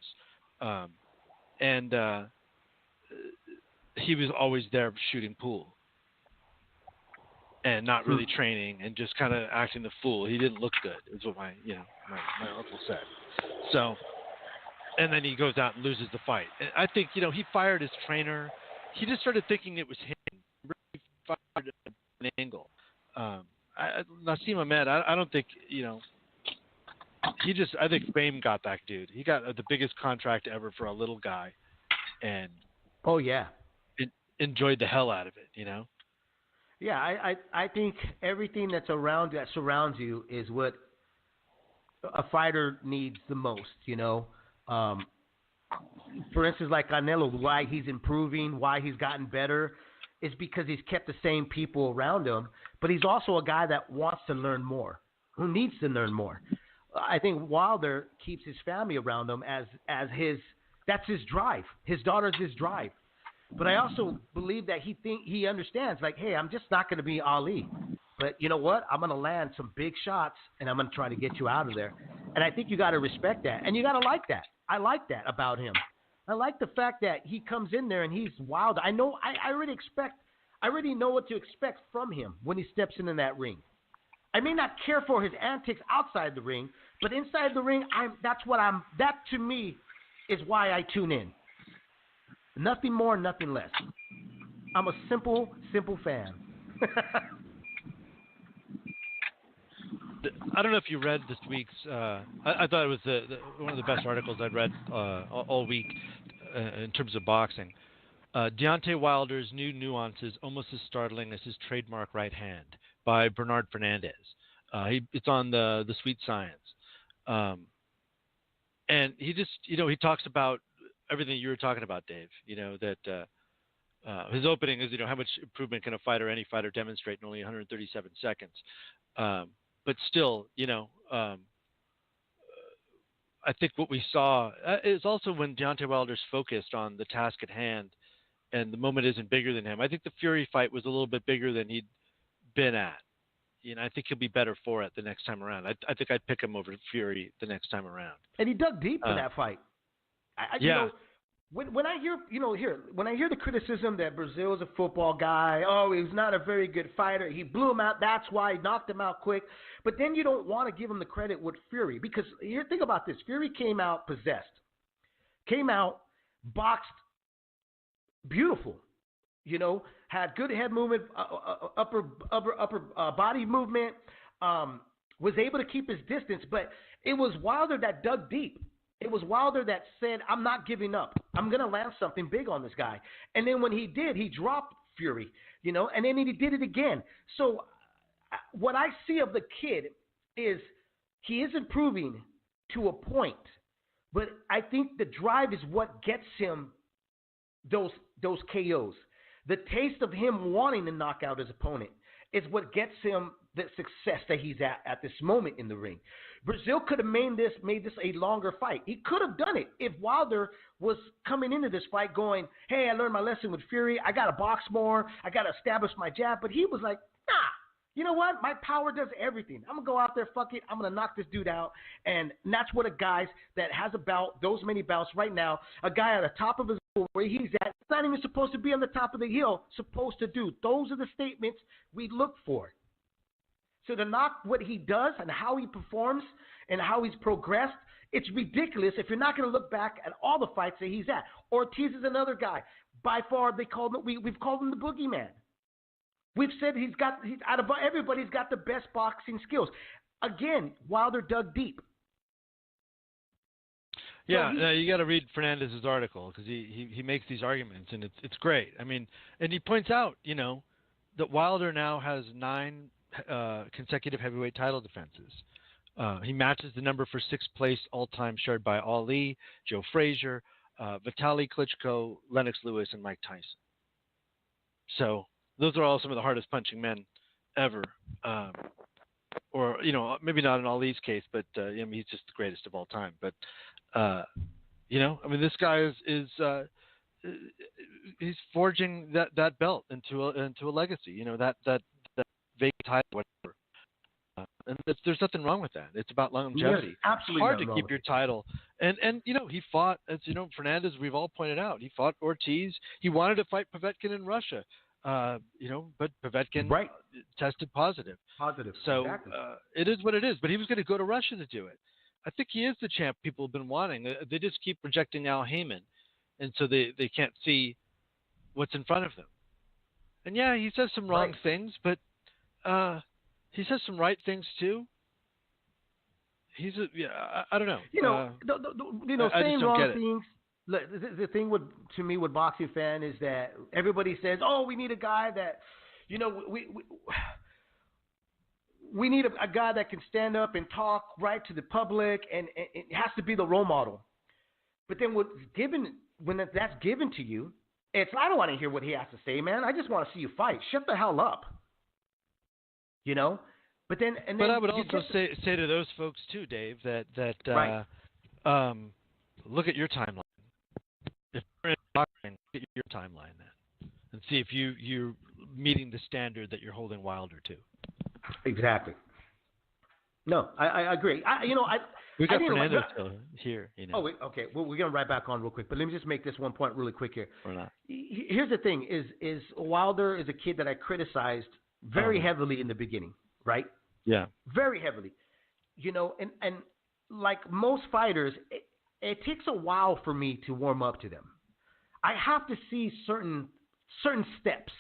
and he was always there shooting pool and not really training and just kind of acting the fool. He didn't look good, is what my uncle said. So, and then he goes out and loses the fight. And I think, he fired his trainer. He just started thinking it was him. He fired an angle. Nassim Hamed, I don't think, I think fame got that dude. He got the biggest contract ever for a little guy. And oh yeah, enjoyed the hell out of it, Yeah, I think everything that surrounds you is what a fighter needs the most, For instance, like Canelo, why he's improving, why he's gotten better, is because he's kept the same people around him. But he's also a guy that wants to learn more, who needs to learn more. I think Wilder keeps his family around him as that's his drive. His daughter's his drive. But I also believe that he understands, like, hey, I'm just not going to be Ali. But you know what? I'm going to land some big shots, and I'm going to try to get you out of there. And I think you got to respect that. And you got to like that. I like that about him. I like the fact that he comes in there and he's wild. I already know what to expect from him when he steps into that ring. I may not care for his antics outside the ring, but inside the ring, that to me is why I tune in. Nothing more, nothing less. I'm a simple fan. I don't know if you read this week's. I thought it was one of the best articles I'd read all week in terms of boxing. Deontay Wilder's new nuances, almost as startling as his trademark right hand, by Bernard Fernandez. It's on the Sweet Science. And he just, he talks about everything you were talking about, Dave. That his opening is, how much improvement can any fighter demonstrate in only 137 seconds. But still, I think what we saw is also when Deontay Wilder's focused on the task at hand and the moment isn't bigger than him. I think the Fury fight was a little bit bigger than he'd been at. I think he'll be better for it the next time around. I think I'd pick him over Fury the next time around. And he dug deep in that fight. Yeah. When I hear, when I hear the criticism that Brazil is a football guy, he's not a very good fighter, he blew him out, that's why he knocked him out quick. But then you don't want to give him the credit with Fury, because here, think about this. Fury came out possessed, came out, boxed beautiful, had good head movement, upper body movement, was able to keep his distance. But it was Wilder that dug deep. It was Wilder that said, I'm not giving up. I'm going to land something big on this guy. And then when he did, he dropped Fury, and then he did it again. So what I see of the kid is he is improving to a point, but I think the drive is what gets him those KOs. The taste of him wanting to knock out his opponent is what gets him the success that he's at this moment in the ring. Brazil could have made this a longer fight. He could have done it if Wilder was coming into this fight going, hey, I learned my lesson with Fury. I got to box more. I got to establish my jab. But he was like, nah, you know what? My power does everything. I'm going to go out there, fuck it. I'm going to knock this dude out. And that's what a guy that has about those many bouts right now, a guy at the top of his where he's at, it's not even supposed to be on the top of the hill, supposed to do. Those are the statements we look for. So to knock what he does and how he performs and how he's progressed, it's ridiculous if you're not going to look back at all the fights that he's at. Ortiz is another guy. By far, we've called him the boogeyman. We've said he's out of everybody, he's got the best boxing skills. Again, Wilder dug deep. Yeah, you got to read Fernandez's article because he makes these arguments and it's great. I mean, and he points out, that Wilder now has 9 consecutive heavyweight title defenses. He matches the number for 6th place all-time shared by Ali, Joe Frazier, Vitaly Klitschko, Lennox Lewis, and Mike Tyson. So those are all some of the hardest punching men ever. Or, maybe not in Ali's case, but he's just the greatest of all time. But, this guy is he's forging that belt into a legacy, that vacant title, whatever. And there's nothing wrong with that. It's about longevity. Yes, absolutely. It's hard to keep your title. And he fought, as Fernandez, we've all pointed out, he fought Ortiz. He wanted to fight Povetkin in Russia, but Povetkin tested positive. So exactly. It is what it is. But he was going to go to Russia to do it. I think he is the champ people have been wanting. They just keep rejecting Al Heyman, and so they can't see what's in front of them. And yeah, he says some wrong things, but he says some right things too. I don't know. Saying wrong things. Look, the thing with boxing fan is that everybody says, "Oh, we need a guy that, we need a guy that can stand up and talk right to the public, and it has to be the role model." But then when that's given to you, I don't want to hear what he has to say, man. I just want to see you fight. Shut the hell up. But I would also say to those folks too, Dave, that look at your timeline. If you're in boxing, look at your timeline then, and see if you're meeting the standard that you're holding Wilder to. Exactly. No, I agree. We got Fernando here. Oh, okay. Well, we're gonna right back on real quick, but let me just make this one point really quick here. Or not. Here's the thing: is Wilder is a kid that I criticized very heavily in the beginning, right? Yeah. Very heavily. And like most fighters, it takes a while for me to warm up to them. I have to see certain steps.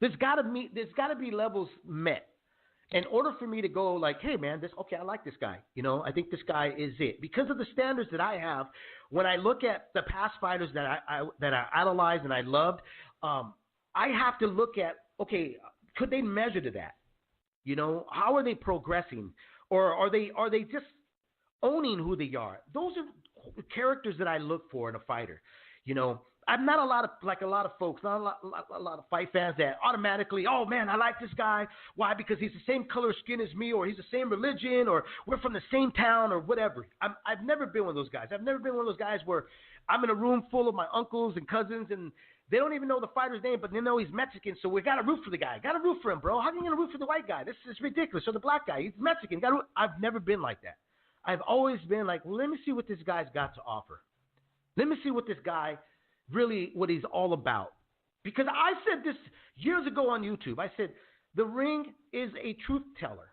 There's got to be levels met. In order for me to go like, hey man, I like this guy. I think this guy is it. Because of the standards that I have, when I look at the past fighters that I idolized and I loved, I have to look at, okay, could they measure to that? How are they progressing? Or are they owning who they are. Those are characters that I look for in a fighter. You know, I'm not a lot of folks, not a lot of fight fans that automatically, oh man, I like this guy. Why? Because he's the same color skin as me, or he's the same religion, or we're from the same town, or whatever. I've never been one of those guys. I've never been one of those guys where I'm in a room full of my uncles and cousins, and they don't even know the fighter's name, but they know he's Mexican, so we got to root for the guy. Got to root for him, bro. How are you going to root for the white guy? This is ridiculous. Or the black guy, he's Mexican. I've never been like that. I've always been like, let me see what this guy's got to offer. Let me see what this guy really, what he's all about. Because I said this years ago on YouTube. I said, the ring is a truth teller.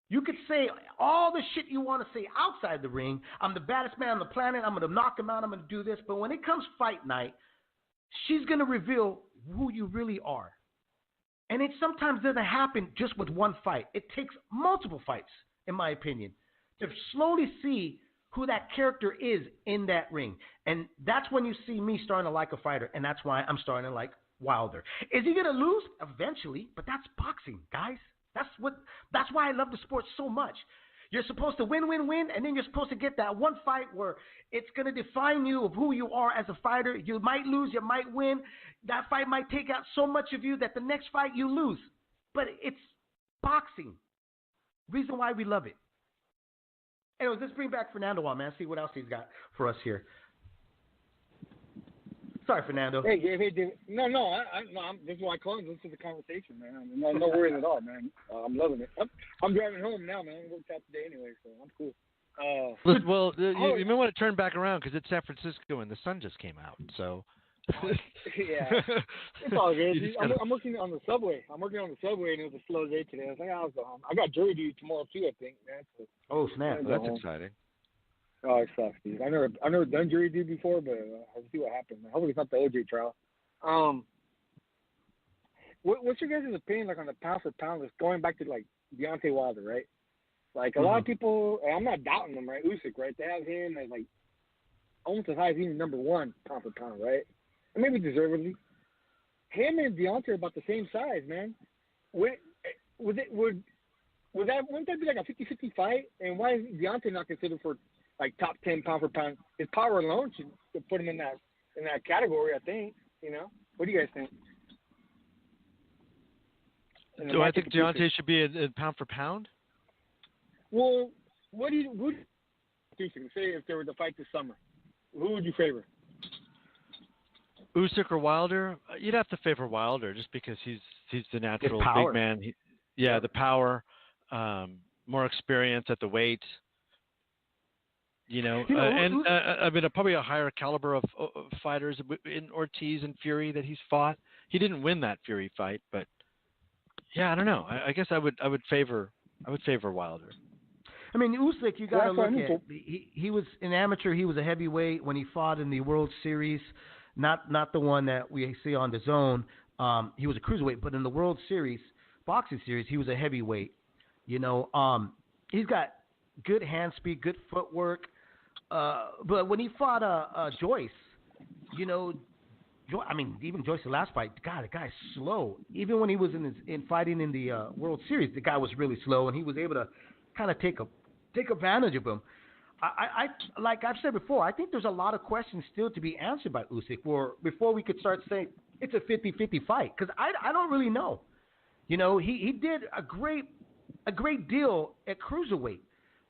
You could say all the shit you want to say outside the ring. I'm the baddest man on the planet. I'm going to knock him out. I'm going to do this. But when it comes fight night, she's going to reveal who you really are. And it sometimes doesn't happen just with one fight. It takes multiple fights, in my opinion, to slowly see who that character is in that ring. And that's when you see me starting to like a fighter, and that's why I'm starting to like Wilder. Is he going to lose? Eventually, but that's boxing, guys. That's why I love the sport so much. You're supposed to win, and then you're supposed to get that one fight where it's going to define you of who you are as a fighter. You might lose, you might win. That fight might take out so much of you that the next fight you lose. But it's boxing. Reason why we love it. Anyways, let's bring back Fernando on, man. See what else he's got for us here. Sorry, Fernando. Hey, David. No, this is why I call him. This is the conversation, man. No worries at all, man. I'm loving it. I'm driving home now, man. I worked out today anyway, so I'm cool. You may want to turn back around because it's San Francisco and the sun just came out. So. Yeah, it's all good. I'm working on the subway. I'm working on the subway, and it was a slow day today. I was like, I'll go home. I got jury duty tomorrow too, I think, man. So oh snap! That's exciting. Oh, it sucks, dude. I've never done jury duty before, but I'll see what happens. Hopefully, it's not the OJ trial. What's your guys' opinion like on the pound for pound? Just going back to like Deontay Wilder, right? Like a lot of people, and I'm not doubting them, right? Usyk, right? They have him as like almost as high as even number one pound for pound, right? And maybe deservedly. Him and Deontay are about the same size, man. Wouldn't that be like a 50-50 fight? And why is Deontay not considered for like top 10 pound for pound? His power alone should put him in that category, I think. You know, what do you guys think? Do I think Deontay should be in pound for pound? Well, what do you say if there were to fight this summer? Who would you favor? Usyk or Wilder? You'd have to favor Wilder just because he's the natural big man. The power, more experience at the weight. Probably a higher caliber of fighters in Ortiz and Fury that he's fought. He didn't win that Fury fight, but yeah, I don't know. I guess I would favor Wilder. I mean, Usyk, you got to look at. He was an amateur. He was a heavyweight when he fought in the World Series. Not the one that we see on the Zone. He was a cruiserweight, but in the World Series, boxing series, he was a heavyweight. You know, he's got good hand speed, good footwork. But when he fought Joyce, you know, even Joyce's last fight, God, the guy's slow. Even when he was in fighting in the World Series, the guy was really slow, and he was able to kind of take advantage of him. I like I've said before, I think there's a lot of questions still to be answered by Usyk before we could start saying it's a 50-50 fight, because I don't really know. You know, he did a great deal at cruiserweight,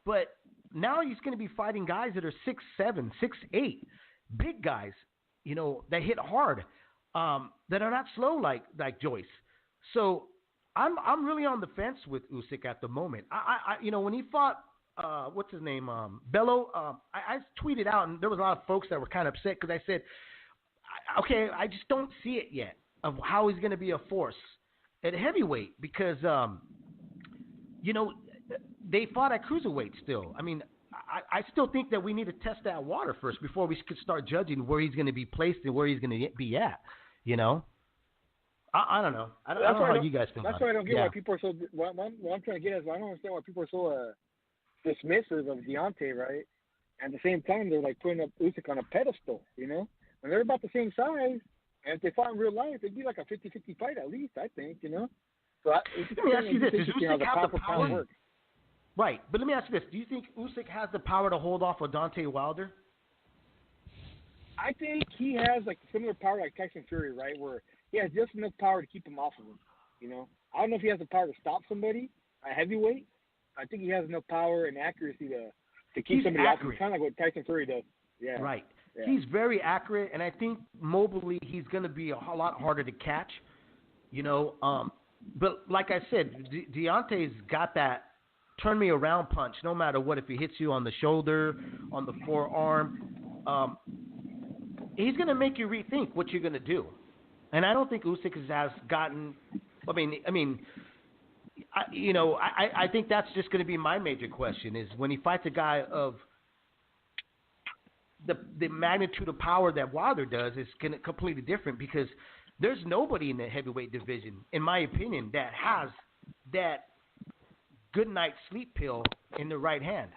but now he's going to be fighting guys that are 6'7", 6'8", big guys, you know, that hit hard, that are not slow like Joyce. So I'm really on the fence with Usyk at the moment. I when he fought. What's his name? Bello. I tweeted out, and there was a lot of folks that were kind of upset because I said, okay, I just don't see it yet of how he's going to be a force at heavyweight because, they fought at cruiserweight still. I mean, I still think that we need to test that water first before we could start judging where he's going to be placed and where he's going to be at, you know? I don't know. I don't know how you guys feel about it. That's why I don't get why people are so – what I'm trying to get is I don't understand why people are so dismissive of Deontay, right? And at the same time, they're like putting up Usyk on a pedestal, you know? When they're about the same size, and if they fought in real life, it'd be like a 50-50 fight at least, I think, you know? So let me ask you this. Does Usyk have the power? Right. But let me ask you this. Do you think Usyk has the power to hold off with Deontay Wilder? I think he has like similar power like Tyson Fury, right? Where he has just enough power to keep him off of him. You know, I don't know if he has the power to stop somebody, a heavyweight. I think he has enough power and accuracy to keep somebody off him. Kind of like what Tyson Fury does. Yeah. Right. Yeah. He's very accurate, and I think mobily he's going to be a lot harder to catch. You know, but like I said, Deontay's got that turn me around punch. No matter what, if he hits you on the shoulder, on the forearm. He's going to make you rethink what you're going to do. And I don't think Usyk has gotten – I think that's just going to be my major question is when he fights a guy of the magnitude of power that Wilder does is completely different because there's nobody in the heavyweight division, in my opinion, that has that good night sleep pill in the right hand.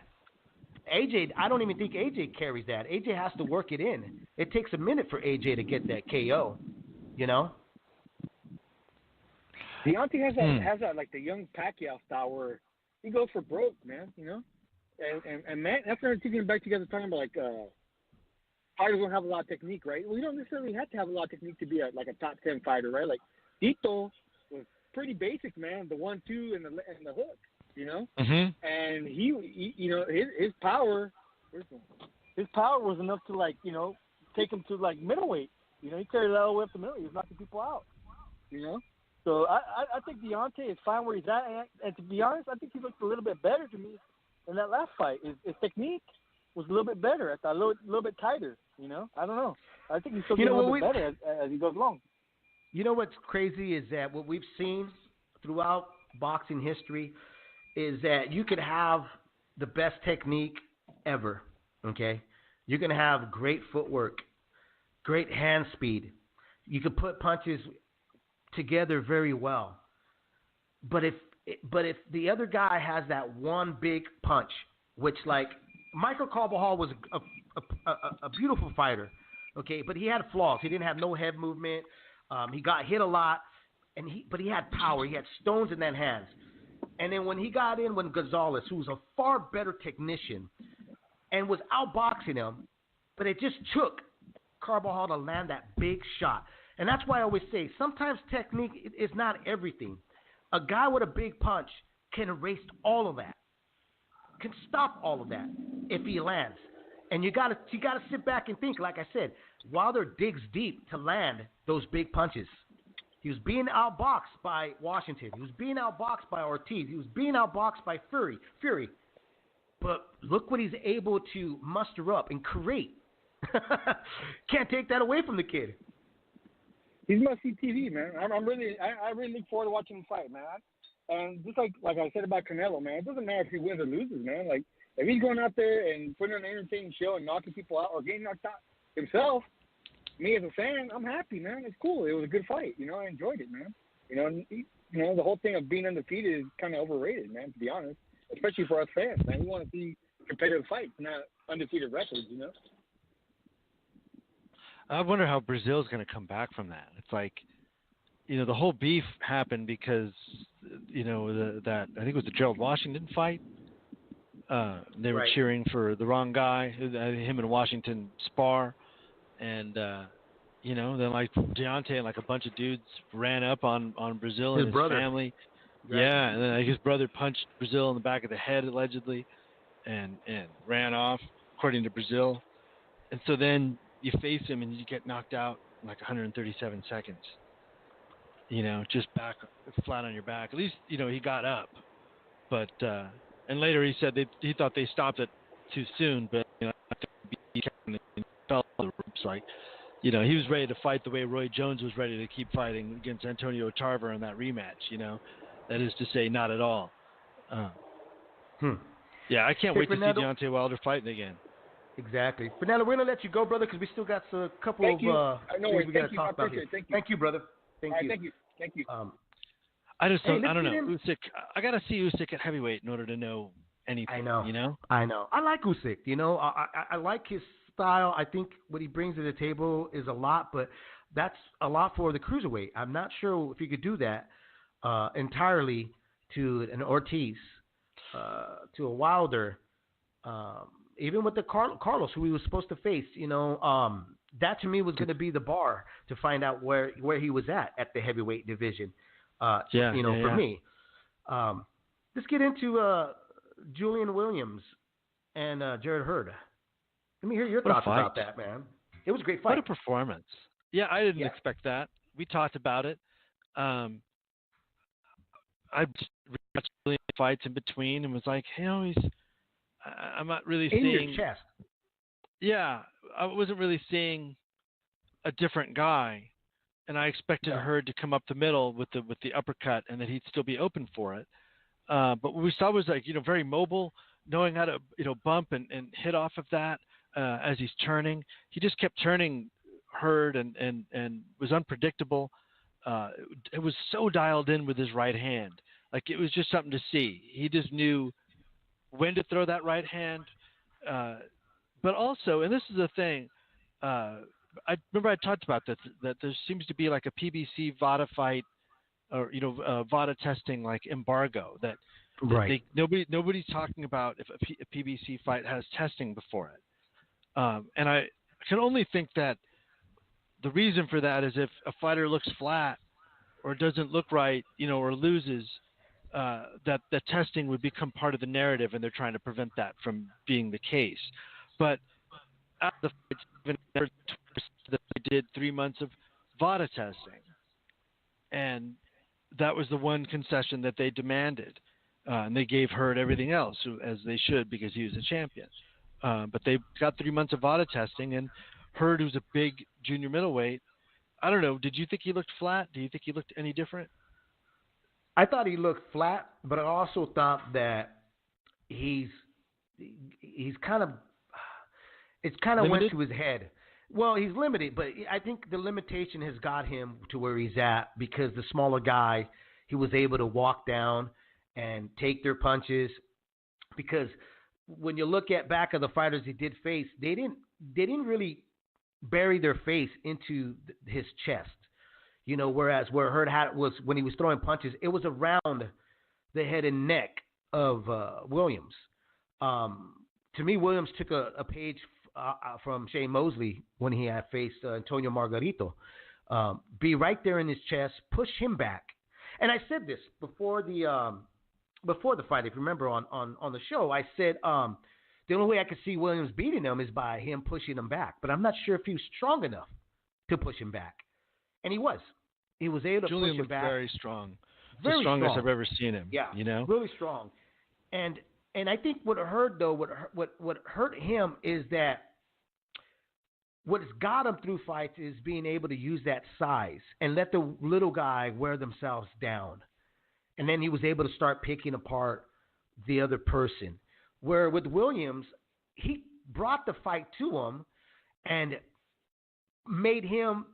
AJ, I don't even think AJ carries that. AJ has to work it in. It takes a minute for AJ to get that KO, you know? Deontay has that like the young Pacquiao style where he goes for broke, man, you know? And man, after taking back together talking about like fighters don't have a lot of technique, right? Well, you don't necessarily have to have a lot of technique to be a top 10 fighter, right? Like Tito was pretty basic, man, the 1-2 and the hook. You know, and he, you know, his power was enough to like, you know, take him to like middleweight. You know, he carried it all the way up to middleweight. He was knocking people out. You know, so I think Deontay is fine where he's at, and to be honest, I think he looked a little bit better to me in that last fight. His technique was a little bit better. I thought a little bit tighter. You know, I don't know. I think he's still getting a little bit better as he goes along. You know what's crazy is that what we've seen throughout boxing history is that you could have the best technique ever, okay? You can have great footwork, great hand speed. You can put punches together very well. But if the other guy has that one big punch, which like Michael Carvajal was a beautiful fighter, okay? But he had flaws. He didn't have no head movement. He got hit a lot, but he had power. He had stones in that hands. And then when he got in when Gonzalez, who was a far better technician and was outboxing him, but it just took Carvajal to land that big shot. And that's why I always say sometimes technique is not everything. A guy with a big punch can erase all of that, can stop all of that if he lands. And you gotta sit back and think, like I said, Wilder digs deep to land those big punches. He was being outboxed by Washington. He was being outboxed by Ortiz. He was being outboxed by Fury. But look what he's able to muster up and create. Can't take that away from the kid. He's must-see TV, man. I really look forward to watching him fight, man. And just like I said about Canelo, man, it doesn't matter if he wins or loses, man. Like, if he's going out there and putting on an entertaining show and knocking people out or getting knocked out himself, me as a fan, I'm happy, man. It's cool. It was a good fight. You know, I enjoyed it, man. You know, the whole thing of being undefeated is kind of overrated, man, to be honest, especially for us fans, man. We want to see competitive fights, not undefeated records, you know? I wonder how Brazil's going to come back from that. It's like, you know, the whole beef happened because, you know, that I think it was the Gerald Washington fight. They were cheering for the wrong guy. Him and Washington spar. And, you know, then like Deontay and like a bunch of dudes ran up on Brazil and his family. Right. Yeah, and then like, his brother punched Brazil in the back of the head allegedly and ran off, according to Brazil. And so then you face him and you get knocked out in like 137 seconds. You know, just back flat on your back. At least, you know, he got up. But and later he said he thought they stopped it too soon, but you know, he fell on the ropes. Like, you know, he was ready to fight the way Roy Jones was ready to keep fighting against Antonio Tarver in that rematch. You know, that is to say, not at all. Yeah, I can't wait to see Deontay Wilder fighting again. Exactly. Fernando, we're going to let you go, brother, because we still got a couple things we got to talk about here. Thank you, brother. Thank you. Thank you. I just don't know. Usyk, I got to see Usyk at heavyweight in order to know anything. I know. You know? I know. I like Usyk. You know, I like his style. I think what he brings to the table is a lot, but that's a lot for the cruiserweight. I'm not sure if you could do that entirely to an Ortiz. to a Wilder, even with the Carlos, who he was supposed to face, that to me was going to be the bar to find out where he was at the heavyweight division. For me. Let's get into Julian Williams and Jared Hurd. Let me hear your thoughts about that, man. It was a great fight. What a performance. Yeah, I didn't expect that. We talked about it. I just watched Julian fights in between and was like, I'm not really seeing your chest. Yeah, I wasn't really seeing a different guy, and I expected Hurd to come up the middle with the uppercut, and that he'd still be open for it. But what we saw was very mobile, knowing how to bump and hit off of that as he's turning. He just kept turning Hurd and was unpredictable. It was so dialed in with his right hand, like it was just something to see. He just knew when to throw that right hand. But also, and this is the thing, I remember I talked about that there seems to be like a PBC VADA fight, or VADA testing like embargo that nobody's talking about if a PBC fight has testing before it, and I can only think that the reason for that is if a fighter looks flat or doesn't look right, or loses, that the testing would become part of the narrative, and they're trying to prevent that from being the case. But after the fight, they did 3 months of VADA testing, and that was the one concession that they demanded, and they gave Hurd everything else, as they should, because he was a champion. But they got 3 months of VADA testing, and Hurd, who's a big junior middleweight, I don't know, did you think he looked flat? Do you think he looked any different? I thought he looked flat, but I also thought that he's kind of, it's kind of went to his head. Well, he's limited, but I think the limitation has got him to where he's at, because the smaller guy, he was able to walk down and take their punches. Because when you look at back of the fighters he did face, they didn't really bury their face into his chest. Whereas where Hurd was when he was throwing punches, it was around the head and neck of Williams. To me, Williams took a page from Shane Mosley when he had faced Antonio Margarito. Be right there in his chest, push him back. And I said this before the fight. If you remember on the show, I said the only way I could see Williams beating him is by him pushing him back. But I'm not sure if he was strong enough to push him back. And he was. He was able to push him back. Very strong. Very the strongest strong. I've ever seen him. Yeah, really strong. And I think what hurt him is that what's got him through fights is being able to use that size and let the little guy wear themselves down. And then he was able to start picking apart the other person. Where with Williams, he brought the fight to him and made him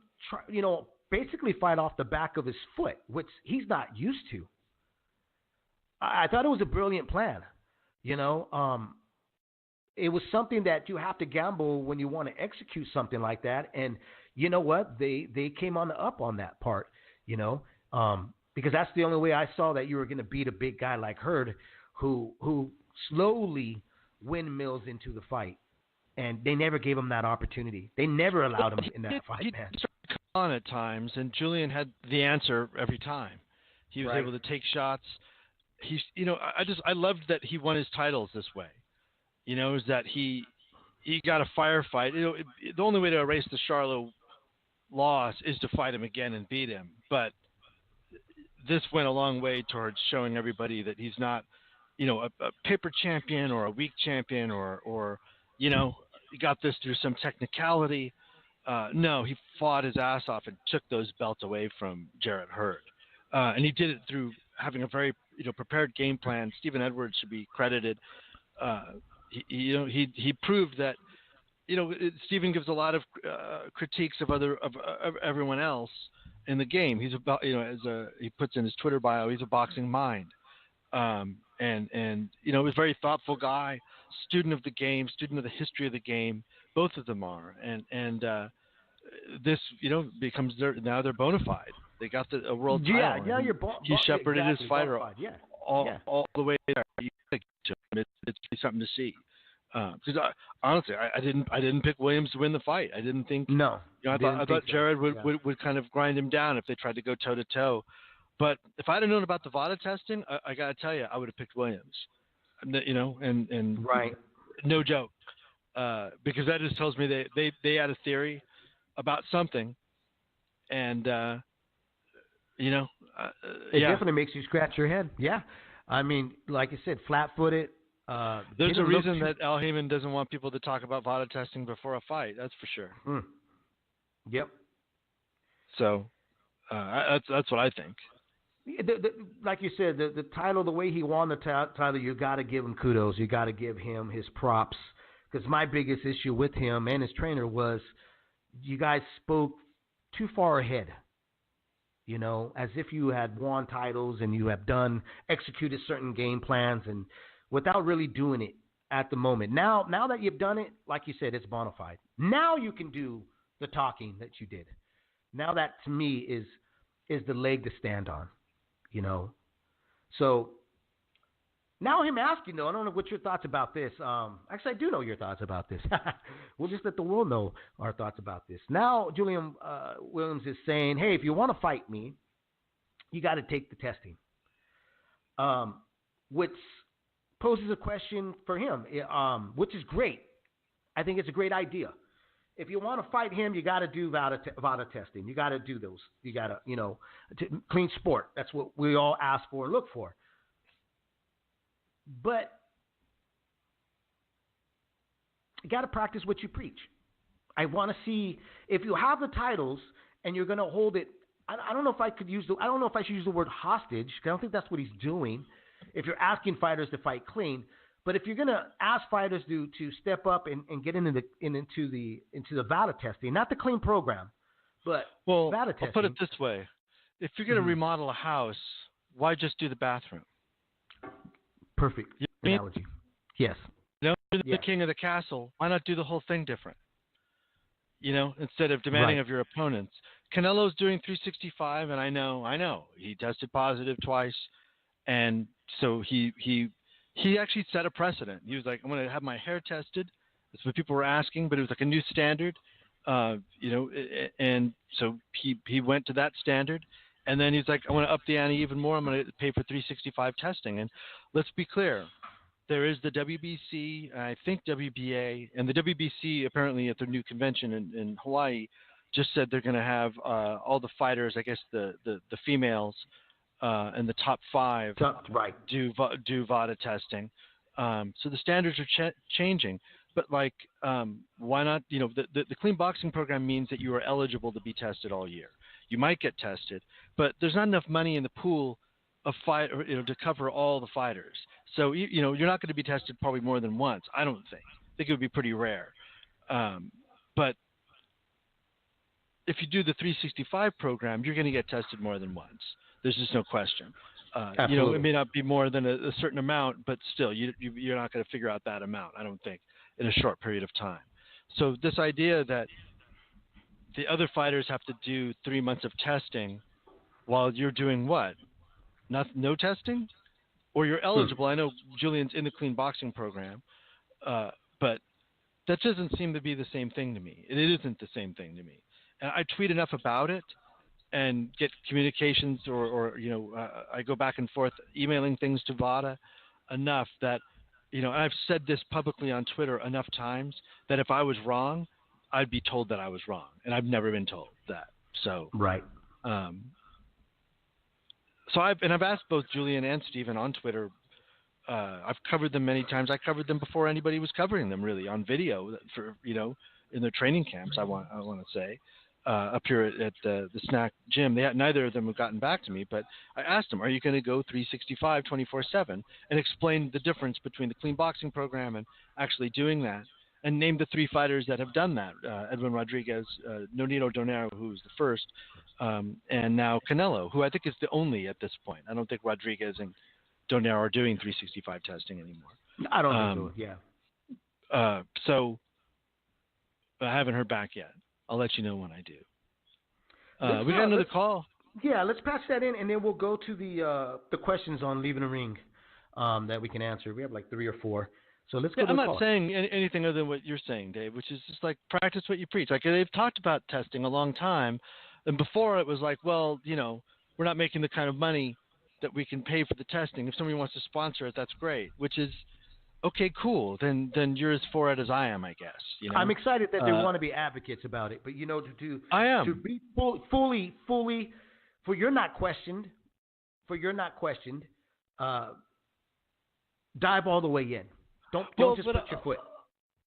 basically fight off the back of his foot, which he's not used to. I thought it was a brilliant plan. It was something that you have to gamble when you want to execute something like that. And you know what? They came on the up on that part, because that's the only way I saw that you were going to beat a big guy like Hurd, who slowly windmills into the fight. And they never gave him that opportunity. They never allowed him in that fight, man. He started to come on at times, and Julian had the answer every time. He was able to take shots. I loved that he won his titles this way. Is that he got a firefight. The only way to erase the Charlo loss is to fight him again and beat him. But this went a long way towards showing everybody that he's not, a paper champion or a weak champion or he got this through some technicality. No, he fought his ass off and took those belts away from Jarrett Hurd. And he did it through having a very, prepared game plan. Stephen Edwards should be credited. He proved that, Stephen gives a lot of critiques of everyone else in the game. He's about, he puts in his Twitter bio, he's a boxing mind. And he's a very thoughtful guy, student of the game, student of the history of the game. Both of them are. And this, becomes they're bona fide. They got a world title. Yeah, he shepherded his fighter all the way there. It's something to see. Because honestly, I didn't pick Williams to win the fight. I didn't think. No. I thought Jared would kind of grind him down if they tried to go toe to toe. But if I'd have known about the VADA testing, I gotta tell you, I would have picked Williams. And right. No joke. Because that just tells me they had a theory about something, and it definitely makes you scratch your head. Yeah, I mean, like I said, flat-footed. There's a reason that Al Heyman doesn't want people to talk about VADA testing before a fight. That's for sure. Yep. So that's what I think. Like you said, the title, the way he won the title, you got to give him kudos. You got to give him his props. Because my biggest issue with him and his trainer was you guys spoke too far ahead. As if you had won titles and you have executed certain game plans and without really doing it at the moment. Now that you've done it, like you said, it's bona fide. Now you can do the talking that you did. Now that, to me, is the leg to stand on. So now him asking, though, I don't know what your thoughts about this. Actually, I do know your thoughts about this. We'll just let the world know our thoughts about this. Now, Julian Williams is saying, hey, if you want to fight me, you got to take the testing, which poses a question for him, which is great. I think it's a great idea. If you want to fight him, you got to do VADA testing. You got to do those. You got to, clean sport. That's what we all ask for and look for. But you got to practice what you preach. I want to see if you have the titles and you're going to hold it. I don't know if I should use the word hostage. I don't think that's what he's doing. If you're asking fighters to fight clean. But if you're going to ask fighters to step up and get into the VADA testing, not the clean program, but VADA testing. I'll put it this way. If you're going to remodel a house, why just do the bathroom? Perfect analogy. Yes. You're the king of the castle. Why not do the whole thing different? Instead of demanding of your opponents. Canelo's doing 365, and I know. He tested positive twice, and so he actually set a precedent. He was like, I'm going to have my hair tested. That's what people were asking, but it was like a new standard, and so he went to that standard. And then he's like, I want to up the ante even more. I'm going to pay for 365 testing. And let's be clear. There is the WBC, I think WBA, and the WBC apparently at their new convention in Hawaii just said they're going to have all the fighters, I guess the females, and the top 5 do VADA testing. So the standards are changing. But why not? The clean boxing program means that you are eligible to be tested all year. You might get tested, but there's not enough money in the pool of to cover all the fighters. So you're not going to be tested probably more than once. I don't think. I think it would be pretty rare. But if you do the 365 program, you're going to get tested more than once. There's just no question. It may not be more than a certain amount, but still, you're not going to figure out that amount, I don't think, in a short period of time. So this idea that the other fighters have to do 3 months of testing while you're doing what? No testing? Or you're eligible. I know Julian's in the clean boxing program, but that doesn't seem to be the same thing to me. It isn't the same thing to me. And I tweet enough about it and get communications or I go back and forth emailing things to VADA enough that, I've said this publicly on Twitter enough times that if I was wrong, I'd be told that I was wrong. And I've never been told that. So, right. So I've asked both Julian and Steven on Twitter. I've covered them many times. I covered them before anybody was covering them really on video for, in their training camps. I want to say, up here at the Snack Gym. Neither of them have gotten back to me, but I asked them, are you going to go 365 24/7 and explain the difference between the clean boxing program and actually doing that? And name the 3 fighters that have done that. Edwin Rodriguez, Nonito Donaire, who's the first, and now Canelo, who I think is the only at this point. I don't think Rodriguez and Donaire are doing 365 testing anymore. I don't think so, yeah. So I haven't heard back yet. I'll let you know when I do. We got another call. Yeah, let's patch that in, and then we'll go to the questions on leaving the ring that we can answer. We have like 3 or 4. So let's go to I'm the not call. saying anything other than what you're saying, Dave, which is just like practice what you preach. Like they've talked about testing a long time, and before it was like, well, we're not making the kind of money that we can pay for the testing. If somebody wants to sponsor it, that's great. Which is okay, cool. Then you're as for it as I am, I guess. I'm excited that they want to be advocates about it, but I am. To be fully for you're not questioned, dive all the way in. Don't just put your foot.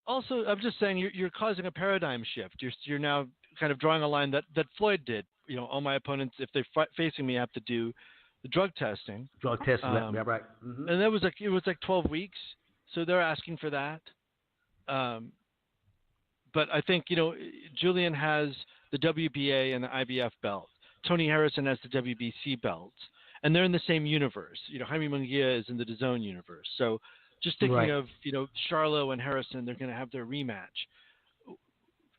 Also, I'm just saying you're causing a paradigm shift. You're now kind of drawing a line that Floyd did. All my opponents, if they're facing me, have to do the drug testing. Drug testing, yeah, right. Mm-hmm. And it was like 12 weeks, so they're asking for that. But I think Julian has the WBA and the IBF belt. Tony Harrison has the WBC belts, and they're in the same universe. Jaime Munguia is in the DAZN universe. So just thinking of Charlo and Harrison, they're going to have their rematch.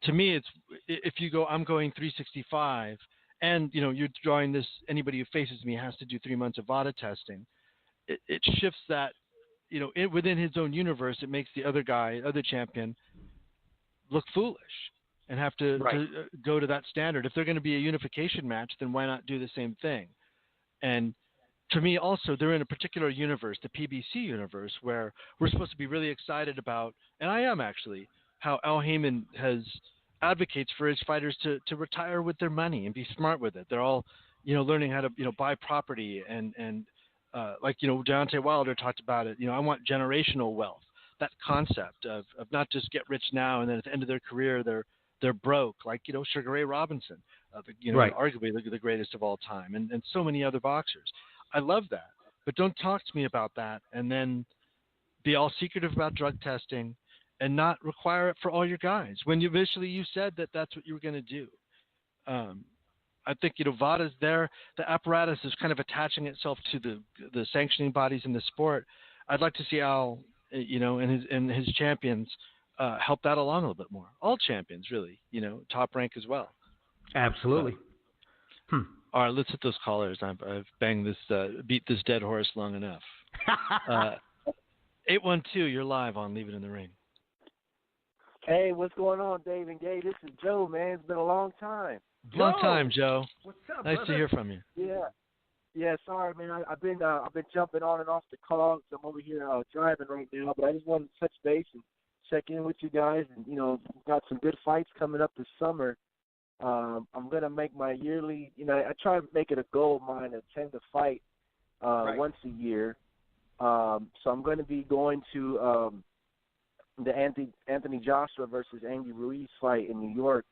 To me, it's if you go, I'm going 365, and you're drawing this. Anybody who faces me has to do 3 months of VADA testing. It shifts that, within his own universe. It makes the other champion, look foolish and have to go to that standard. If they're going to be a unification match, then why not do the same thing? And to me, also, they're in a particular universe, the PBC universe, where we're supposed to be really excited about, and I am actually, how Al Heyman advocates for his fighters to retire with their money and be smart with it. They're all, learning how to, buy property and Deontay Wilder talked about it. I want generational wealth. That concept of not just get rich now and then at the end of their career they're broke, like Sugar Ray Robinson, arguably the greatest of all time, and so many other boxers. I love that, but don't talk to me about that and then be all secretive about drug testing and not require it for all your guys when you said that that's what you were going to do. I think VADA's there. The apparatus is kind of attaching itself to the sanctioning bodies in the sport. I'd like to see Al, and his champions help that along a little bit more. All champions, really, top rank as well. Absolutely. All right, let's hit those callers. I've banged beat this dead horse long enough. 812, you're live on Leave It in the Ring. Hey, what's going on, Dave and Gay? This is Joe, man. It's been a long time. Long time, Joe. What's up, nice brother? to hear from you. Yeah. Sorry, man. I've been jumping on and off the calls. I'm over here driving right now, but I just wanted to touch base and check in with you guys. And we've got some good fights coming up this summer. I'm gonna make my yearly. I try to make it a goal of mine to attend a fight once a year. So I'm going to be going to the Anthony Joshua versus Andy Ruiz fight in New York.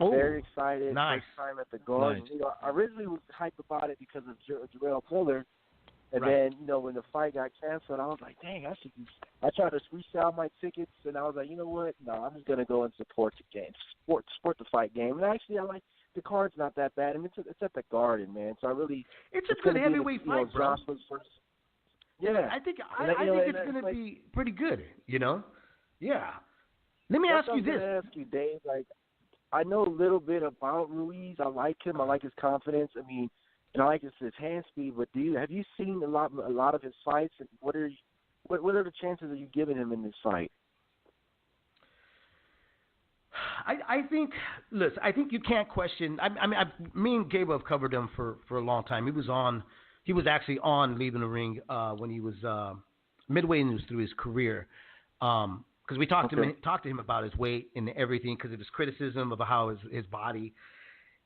Oh, very excited. Nice. First time at the Garden. Nice. I originally was hyped about it because of Jarrell Miller. And then, when the fight got canceled, I was like, dang, I tried to resell my tickets, and I was like, you know what? No, I'm just going to go and support the game, support the fight game. And actually, I like the card's not that bad. I mean, it's at the Garden, man. So it's a good heavyweight fight, bro. Yeah. I think it's going to be pretty good, Yeah. Let me ask you this. I'm going to ask you, Dave, I know a little bit about Ruiz. I like him. I like his confidence. I mean, and I like his hand speed. But have you seen a lot of his fights? And what are the chances of you giving him in this fight? I think you can't question. Me and Gabe have covered him for a long time. He was actually on Leaving the Ring when he was midway through his career. Because we talked to him about his weight and everything because of his criticism of how his body.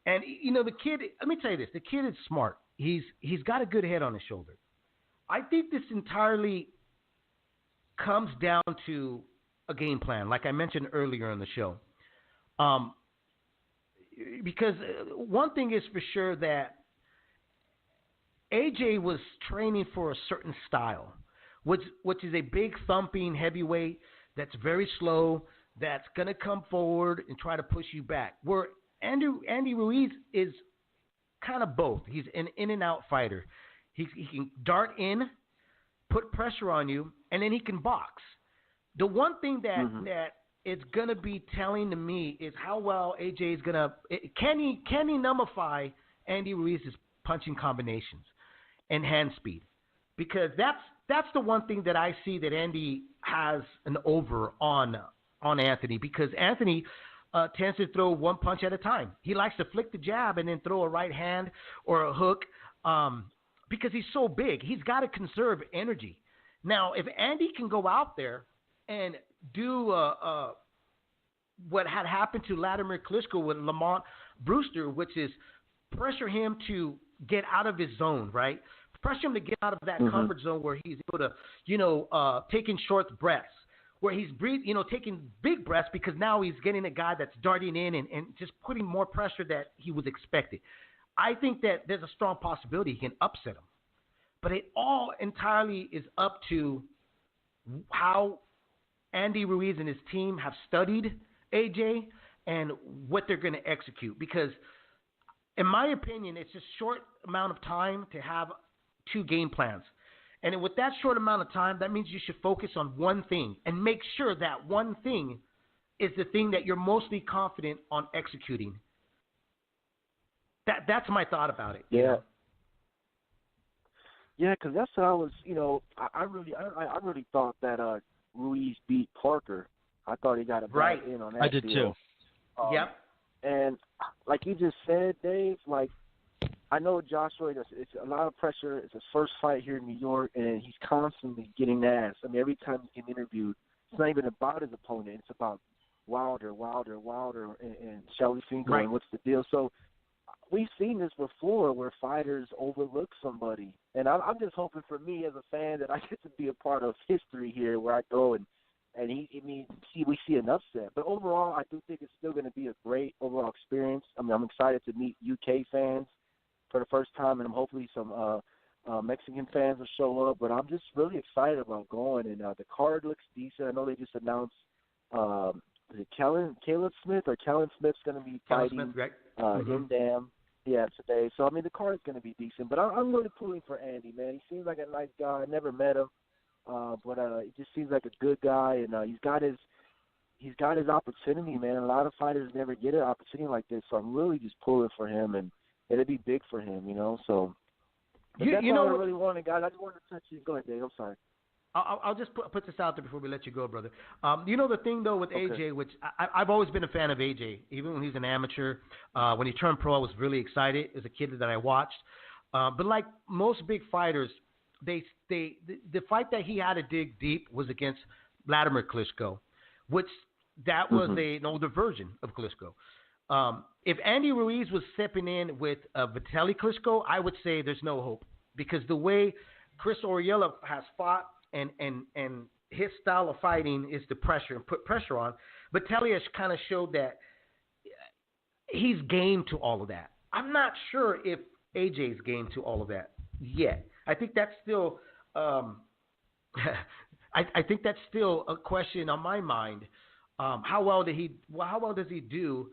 And, the kid, let me tell you this, the kid is smart. He's got a good head on his shoulder. I think this entirely comes down to a game plan, like I mentioned earlier in the show. Because one thing is for sure that AJ was training for a certain style, which is a big thumping heavyweight that's very slow, that's going to come forward and try to push you back. Where Andy Ruiz is kind of both. He's an in-and-out fighter. He can dart in, put pressure on you, and then he can box. The one thing that it's going to be telling to me is how well AJ is going to – can he nullify Andy Ruiz's punching combinations and hand speed, because that's the one thing that I see that Andy has an over on Anthony, because Anthony tends to throw one punch at a time. He likes to flick the jab and then throw a right hand or a hook because he's so big. He's got to conserve energy. Now, if Andy can go out there and do what had happened to Vladimir Klitschko with Lamont Brewster, which is pressure him to get out of his zone, right? Pressure him to get out of that comfort zone where he's able to, taking short breaths, where he's taking big breaths, because now he's getting a guy that's darting in and just putting more pressure that he was expected. I think that there's a strong possibility he can upset him. But it all entirely is up to how Andy Ruiz and his team have studied AJ and what they're going to execute. Because in my opinion, it's a short amount of time to have two game plans. And with that short amount of time, that means you should focus on one thing and make sure that one thing is the thing that you're mostly confident on executing. That's my thought about it. Yeah. Yeah, because that's what I was, I really thought that Ruiz beat Parker. I thought he got a bad in on that. I did deal. too. Yep. And like you just said, Dave, like, I know Joshua, it's a lot of pressure. It's his first fight here in New York, and he's constantly getting asked. I mean, every time he's getting interviewed, it's not even about his opponent. It's about Wilder, and Shelly Finkel, and what's the deal. So we've seen this before where fighters overlook somebody. And I'm just hoping for me as a fan that I get to be a part of history here where I go and we see an upset. But overall, I do think it's still going to be a great overall experience. I mean, I'm excited to meet UK fans for the first time, and hopefully some Mexican fans will show up. But I'm just really excited about going, and the card looks decent. I know they just announced is it Caleb Smith Smith's going to be fighting in Dam today. So, I mean, the card's going to be decent. But I'm really pulling for Andy, man. He seems like a nice guy. I never met him, but he just seems like a good guy, and he's got his opportunity, man. A lot of fighters never get an opportunity like this, so I'm really just pulling for him, and it'd be big for him, So that's all I really wanted, guys. I just wanted to touch you. Go ahead, Dave. I'm sorry. I'll just put this out there before we let you go, brother. The thing, though, with AJ, which I've always been a fan of AJ, even when he's an amateur. When he turned pro, I was really excited as a kid that I watched. But like most big fighters, the fight that he had to dig deep was against Vladimir Klitschko, which that was an older version of Klitschko. If Andy Ruiz was stepping in with Vitaly Klitschko, I would say there's no hope, because the way Chris Oriella has fought and his style of fighting is to pressure and put pressure on, Vitaly has kind of showed that he's game to all of that. I'm not sure if AJ's game to all of that yet. I think that's still I think that's still a question on my mind. How well does he do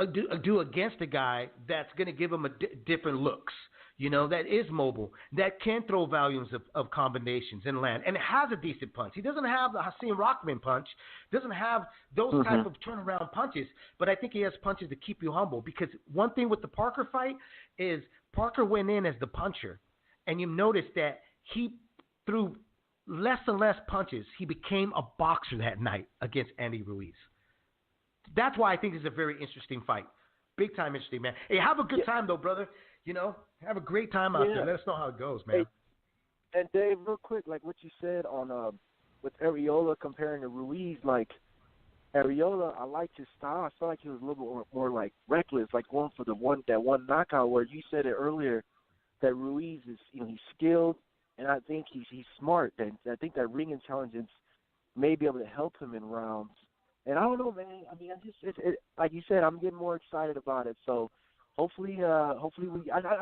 against a guy that's going to give him different looks, that is mobile, that can throw volumes of combinations and land, and has a decent punch. He doesn't have the Hasim Rockman punch, doesn't have those type of turnaround punches, but I think he has punches to keep you humble, because one thing with the Parker fight is Parker went in as the puncher, and you notice that he threw less and less punches. He became a boxer that night against Andy Ruiz. That's why I think it's a very interesting fight. Big time interesting, man. Hey, have a good time, though, brother. Have a great time out there. Let us know how it goes, man. Hey, and Dave, real quick, like what you said on with Arreola comparing to Ruiz, like Arreola, I liked his style. I felt like he was a little bit more like reckless, like going for that one knockout. Where you said it earlier that Ruiz is, he's skilled, and I think he's smart. And I think that ring intelligence may be able to help him in rounds. And I don't know, man. I mean, like you said, I'm getting more excited about it. So hopefully I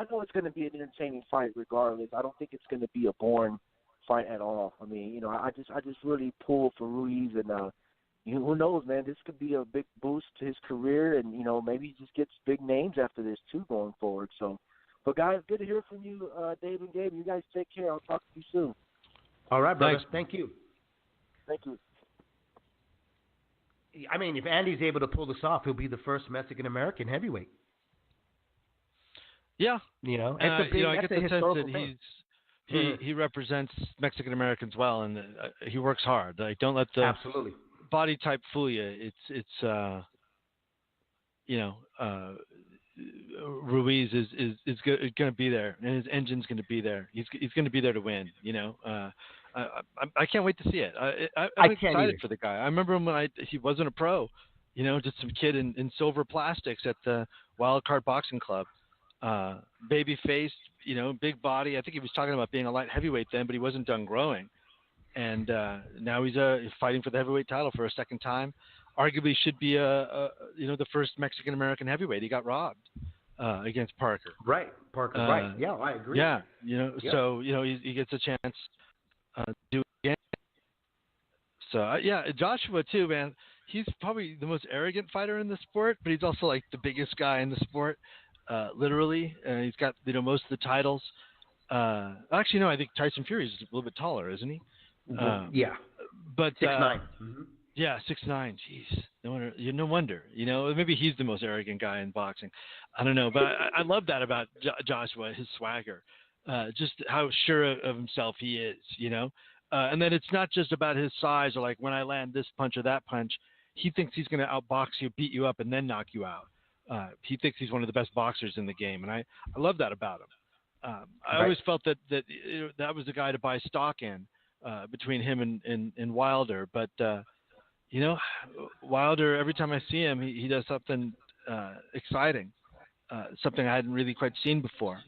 know it's going to be an entertaining fight regardless. I don't think it's going to be a boring fight at all. I mean, I just really pull for Ruiz, and who knows, man? This could be a big boost to his career, and maybe he just gets big names after this too going forward. So, but guys, good to hear from you, Dave and Gabe. You guys take care. I'll talk to you soon. All right, brother. Thanks. Thank you. Thank you. I mean, if Andy's able to pull this off, he'll be the first Mexican-American heavyweight. Yeah. You know, it's a big, I get that's the a sense historical that thing. he represents Mexican Americans well, and he works hard. Like, don't let the Absolutely. body type fool you. It's Ruiz is going to be there, and his engine's going to be there. He's going to be there to win. I can't wait to see it. I'm can't excited either. for the guy. I remember him when he wasn't a pro, just some kid in silver plastics at the Wild Card Boxing Club. Baby faced, big body. I think he was talking about being a light heavyweight then, but he wasn't done growing. And now he's fighting for the heavyweight title for a second time. Arguably should be the first Mexican American heavyweight. He got robbed against Parker. Right, Parker. Right. Yeah, I agree. Yeah, so he gets a chance to do it again. So Joshua too, man. He's probably the most arrogant fighter in the sport, but he's also like the biggest guy in the sport, literally. He's got most of the titles. Actually, no, I think Tyson Fury is a little bit taller, isn't he? Yeah. But 6'9". Yeah, 6'9". Jeez, no wonder. Maybe he's the most arrogant guy in boxing. I don't know, but I love that about Joshua, his swagger, just how sure of himself he is. And then it's not just about his size or like when I land this punch or that punch. He thinks he's going to outbox you, beat you up, and then knock you out. He thinks he's one of the best boxers in the game, and I love that about him. I always felt that that was the guy to buy stock in between him and Wilder, but. Wilder, every time I see him, he does something exciting, something I hadn't really quite seen before.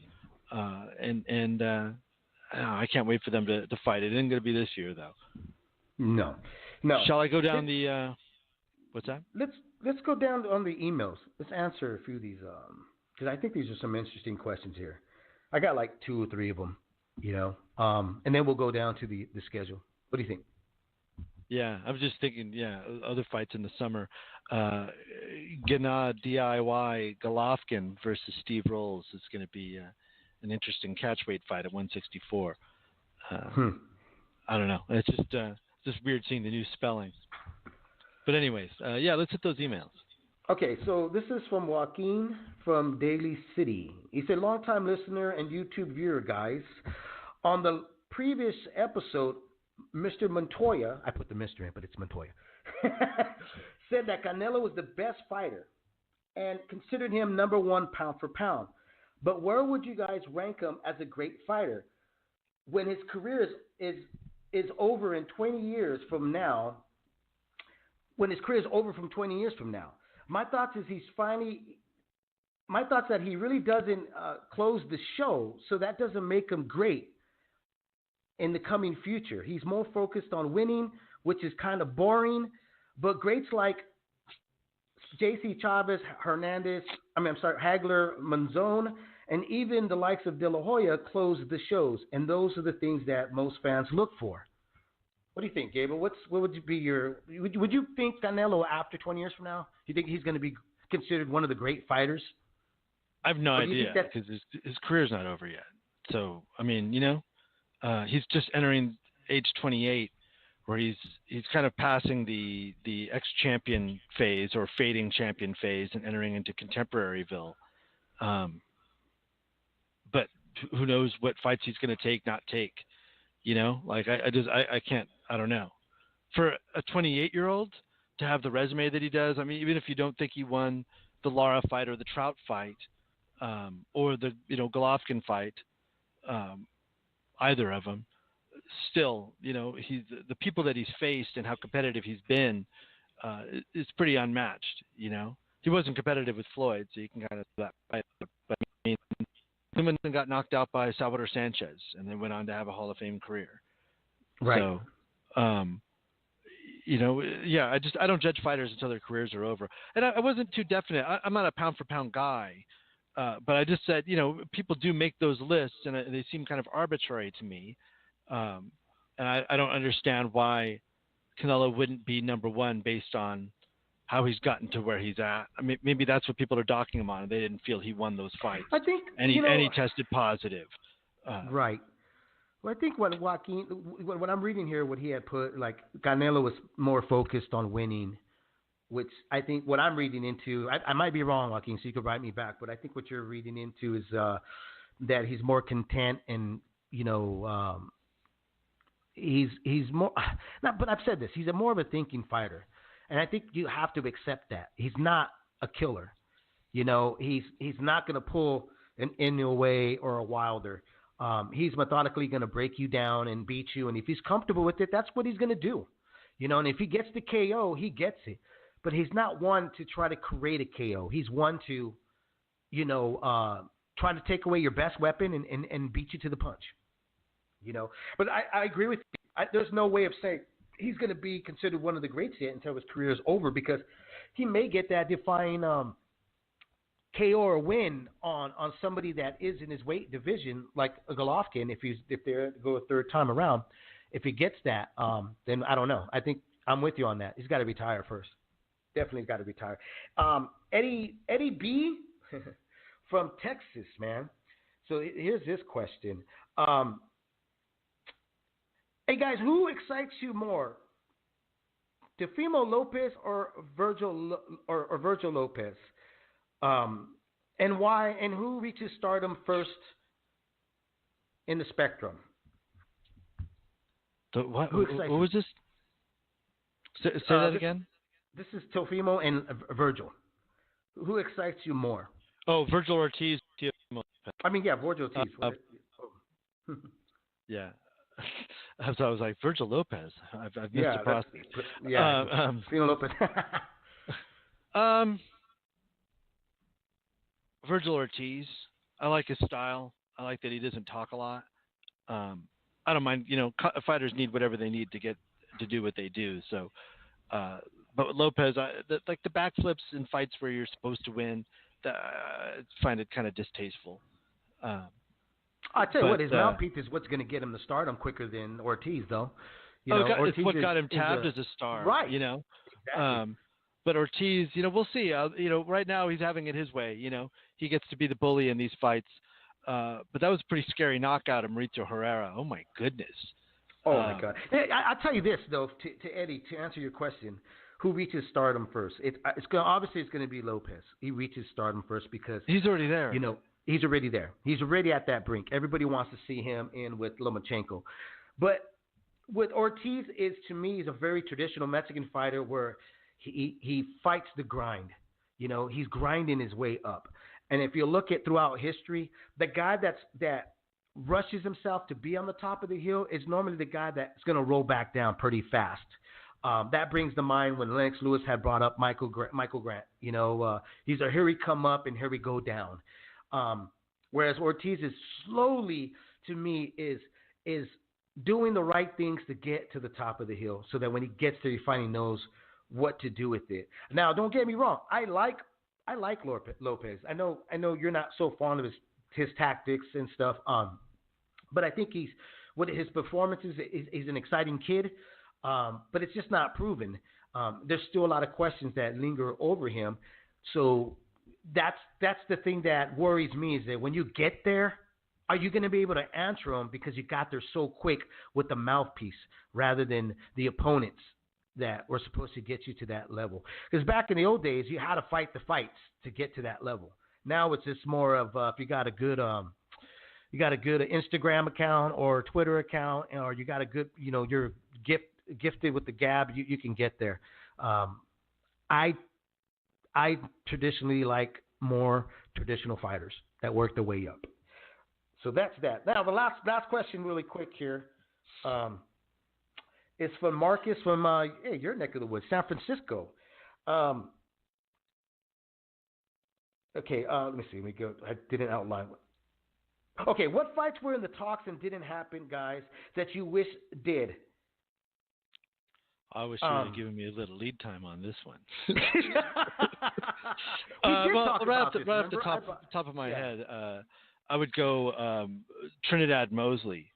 I can't wait for them to fight. It isn't going to be this year, though. No. Shall I go down the what's that? Let's go down on the emails. Let's answer a few of these, because I think these are some interesting questions here. I got like 2 or 3 of them, and then we'll go down to the schedule. What do you think? Yeah, I was just thinking, other fights in the summer. Gennad DIY Golovkin versus Steve Rolls is going to be an interesting catchweight fight at 164. I don't know. It's just weird seeing the new spelling. But anyways, let's hit those emails. Okay, so this is from Joaquin from Daly City. He said, longtime listener and YouTube viewer, guys. On the previous episode, Mr. Montoya, I put the Mr. in, but it's Montoya, said that Canelo was the best fighter and considered him number 1 pound for pound. But where would you guys rank him as a great fighter when his career is over in 20 years from now? When his career is over from 20 years from now, my thoughts that he really doesn't close the show, so that doesn't make him great in the coming future. He's more focused on winning, which is kind of boring. But greats like J.C. Chavez, Hagler, Monzon, and even the likes of De La Hoya close the shows. And those are the things that most fans look for. What do you think, Gabriel? What would be your? Would you think Canelo after 20 years from now? Do you think he's going to be considered one of the great fighters? I have no idea because his career's not over yet. So I mean, he's just entering age 28, where he's kind of passing the ex-champion phase or fading champion phase and entering into contemporaryville. But who knows what fights he's going to take, not take. I can't. I don't know. For a 28-year-old to have the resume that he does, I mean, even if you don't think he won the Lara fight or the Trout fight, or the Golovkin fight, either of them, still, he's the people that he's faced and how competitive he's been is pretty unmatched. He wasn't competitive with Floyd, so you can kind of that fight. But I mean, Cleveland got knocked out by Salvador Sanchez, and then went on to have a Hall of Fame career. Right. So, I don't judge fighters until their careers are over. And I wasn't too definite. I'm not a pound for pound guy. But I just said, people do make those lists, and they seem kind of arbitrary to me. And I don't understand why Canelo wouldn't be number 1 based on how he's gotten to where he's at. I mean, maybe that's what people are docking him on, and they didn't feel he won those fights. I think, and he tested positive. Right. Well, I think when I'm reading here, what he had put, like Canelo was more focused on winning which I think what I'm reading into, I might be wrong, Joaquin, so you could write me back, but I think what you're reading into is that he's more content and, he's more, not, but I've said this, he's more of a thinking fighter. And I think you have to accept that. He's not a killer. He's not going to pull an Inoue or a Wilder. He's methodically going to break you down and beat you. And if he's comfortable with it, that's what he's going to do. And if he gets the KO, he gets it. But he's not one to try to create a KO. He's one to, try to take away your best weapon and beat you to the punch. But I agree with you. There's no way of saying he's going to be considered one of the greats yet until his career is over, because he may get that defying KO or win on somebody that is in his weight division, like a Golovkin, if they go a third time around. If he gets that, then I don't know. I think I'm with you on that. He's got to retire first. Definitely got to retire. Eddie B from Texas, man. So here's this question. Hey guys, who excites you more, Teofimo Lopez or Virgil Lopez? And why? And who reaches stardom first in the spectrum? What was this? Say that again. This is Teofimo and Virgil. Who excites you more? Oh, Virgil Ortiz. Teofimo. I mean, yeah, Virgil Ortiz. Yeah. I was like, Virgil Lopez. I've missed the process. Yeah, Teofimo Lopez. Virgil Ortiz. I like his style. I like that he doesn't talk a lot. I don't mind. Fighters need whatever they need to get to do what they do. So, but with Lopez, like the backflips in fights where you're supposed to win, I find it kind of distasteful. I tell you what, his mouthpiece is what's going to get him the stardom quicker than Ortiz, though. It's what got him tabbed as a star, right? Exactly. But Ortiz, we'll see. Right now he's having it his way. He gets to be the bully in these fights. But that was a pretty scary knockout of Mauricio Herrera. Oh my goodness. Oh my God. Hey, I'll tell you this though, to Eddie, to answer your question, who reaches stardom first? Obviously it's going to be Lopez. He reaches stardom first because he's already there. He's already there. He's already at that brink. Everybody wants to see him in with Lomachenko. But with Ortiz, to me, he's a very traditional Mexican fighter where he fights the grind. He's grinding his way up. And if you look at throughout history, the guy that rushes himself to be on the top of the hill is normally the guy that's going to roll back down pretty fast. That brings to mind when Lennox Lewis had brought up Michael Grant. He's a here we come up and here we go down. Whereas Ortiz is slowly, to me, is doing the right things to get to the top of the hill, so that when he gets there, he finally knows what to do with it. Now, don't get me wrong. I like Lopez. I know you're not so fond of his tactics and stuff. But I think with his performances, he's an exciting kid. But it's just not proven. There's still a lot of questions that linger over him. So that's the thing that worries me, is that when you get there, are you going to be able to answer them because you got there so quick with the mouthpiece rather than the opponents that were supposed to get you to that level? Because back in the old days, you had to fight the fights to get to that level. Now it's just more of if you got a good Instagram account or Twitter account, or you got a good, you're gifted with the gab, you can get there. I traditionally like more traditional fighters that work their way up. So that's that. Now the last question, really quick here. It's from Marcus from your neck of the woods, San Francisco. Okay, let me see. Let me go. I didn't outline. Okay, what fights were in the talks and didn't happen, guys, that you wish did? I wish you would have given me a little lead time on this one. Right off the top of my head, I would go Trinidad Mosley.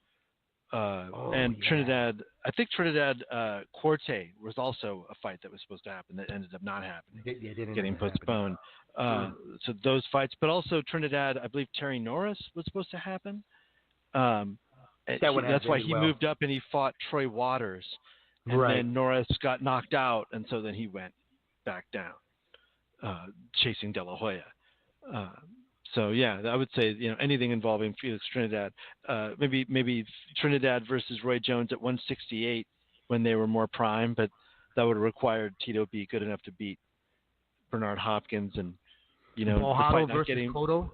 Trinidad, I think Trinidad Corte was also a fight that was supposed to happen that ended up not happening, getting postponed. So those fights, but also Trinidad, I believe Terry Norris was supposed to happen. That's why he moved up and he fought Troy Waters, and then Norris got knocked out, and so then he went. back down, chasing De La Hoya. So yeah, I would say anything involving Felix Trinidad, maybe Trinidad versus Roy Jones at 168 when they were more prime, but that would have required Tito be good enough to beat Bernard Hopkins and Fajardo versus Cotto.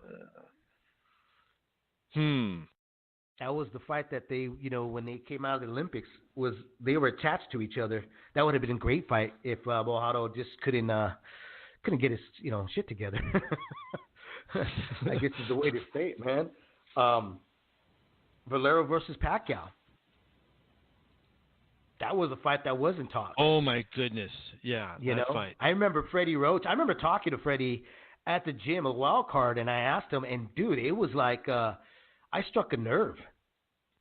That was the fight that they, when they came out of the Olympics, they were attached to each other. That would have been a great fight if Fajardo just couldn't get his shit together. I guess is the way to say it, man. Valero versus Pacquiao. That was a fight that wasn't talked. Oh my goodness, yeah, that fight. I remember Freddie Roach. I remember talking to Freddie at the gym, a wild card, and I asked him, and dude, it was like I struck a nerve.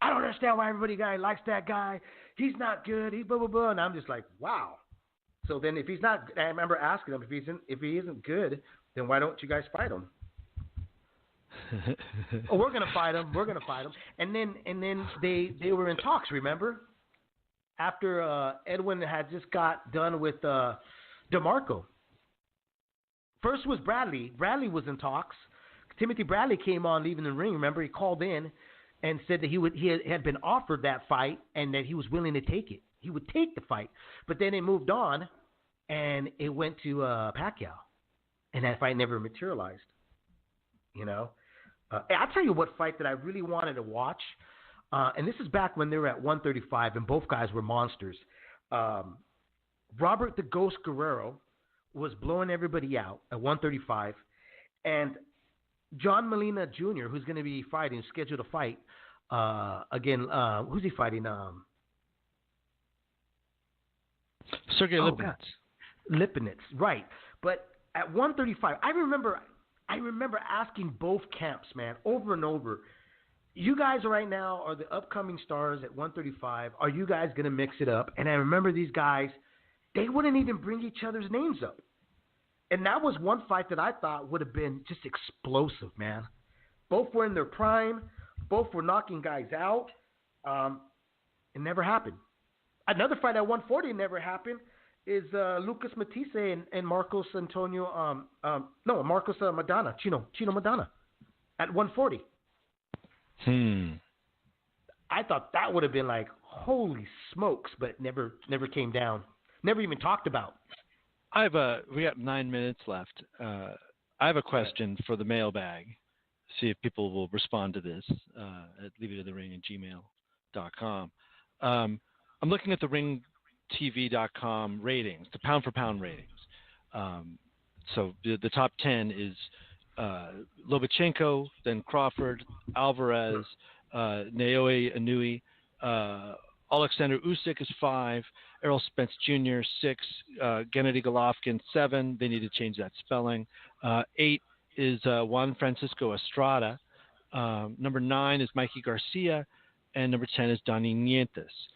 I don't understand why everybody likes that guy. He's not good. He's blah blah blah, and I'm just like, wow. So then, if he's not, I remember asking him if he isn't good, then why don't you guys fight him? Oh, we're gonna fight him. We're gonna fight him. And then they were in talks. Remember, after Edwin had just got done with DeMarco. First was Bradley. Bradley was in talks. Timothy Bradley came on leaving the ring. Remember, he called in and said that he had been offered that fight and that he was willing to take it. He would take the fight. But then it moved on, and it went to Pacquiao, and that fight never materialized. I'll tell you what fight that I really wanted to watch, and this is back when they were at 135, and both guys were monsters. Robert the Ghost Guerrero was blowing everybody out at 135, and John Molina Jr., who's going to be scheduled to fight again. Who's he fighting? Sergey Lipinets. Lipinets, right. But at 135, I remember asking both camps, man, over and over, you guys right now are the upcoming stars at 135. Are you guys going to mix it up? And I remember these guys, they wouldn't even bring each other's names up. And that was one fight that I thought would have been just explosive, man. Both were in their prime. Both were knocking guys out. It never happened. Another fight at 140 never happened is Lucas Matisse and Marcos Antonio. Marcos Madonna, Chino Madonna, at 140. I thought that would have been like, holy smokes, but never came down. Never even talked about. We got 9 minutes left. I have a question for the mailbag. See if people will respond to this at leaveittothering@gmail.com. I'm looking at the ringtv.com ratings, the pound-for-pound ratings. So the top 10 is Lomachenko, then Crawford, Alvarez, Naoya Inoue, Alexander Usyk is 5, Errol Spence Jr. 6, Gennady Golovkin 7. They need to change that spelling. 8 is Juan Francisco Estrada. Number 9 is Mikey Garcia, and number 10 is Donny Nietes.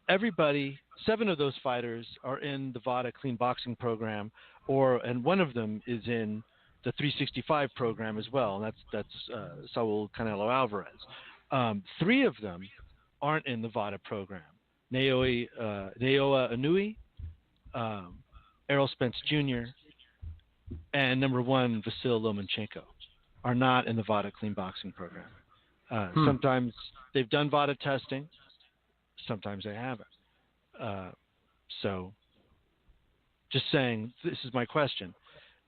Everybody, 7 of those fighters are in the VADA Clean Boxing program, and one of them is in the 365 program as well, and that's Saul Canelo Alvarez. 3 of them aren't in the VADA program. Naoya Inoue, Errol Spence Jr., and number 1, Vasyl Lomachenko are not in the VADA Clean Boxing program. Sometimes they've done VADA testing, sometimes they haven't. So just saying, this is my question.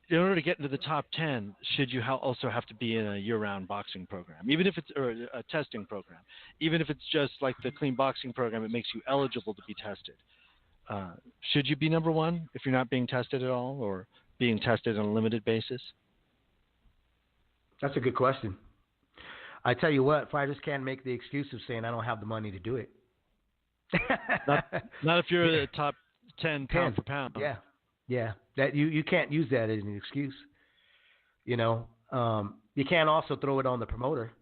In order to get into the top 10, should you also have to be in a year-round boxing program, even if it's or a testing program, even if it's just like the clean boxing program, it makes you eligible to be tested. Should you be number 1 if you're not being tested at all, or being tested on a limited basis? That's a good question. I tell you what, fighters can't make the excuse of saying I don't have the money to do it. not if you're the top 10 pound for pound. Yeah. That you can't use that as an excuse. You can't also throw it on the promoter.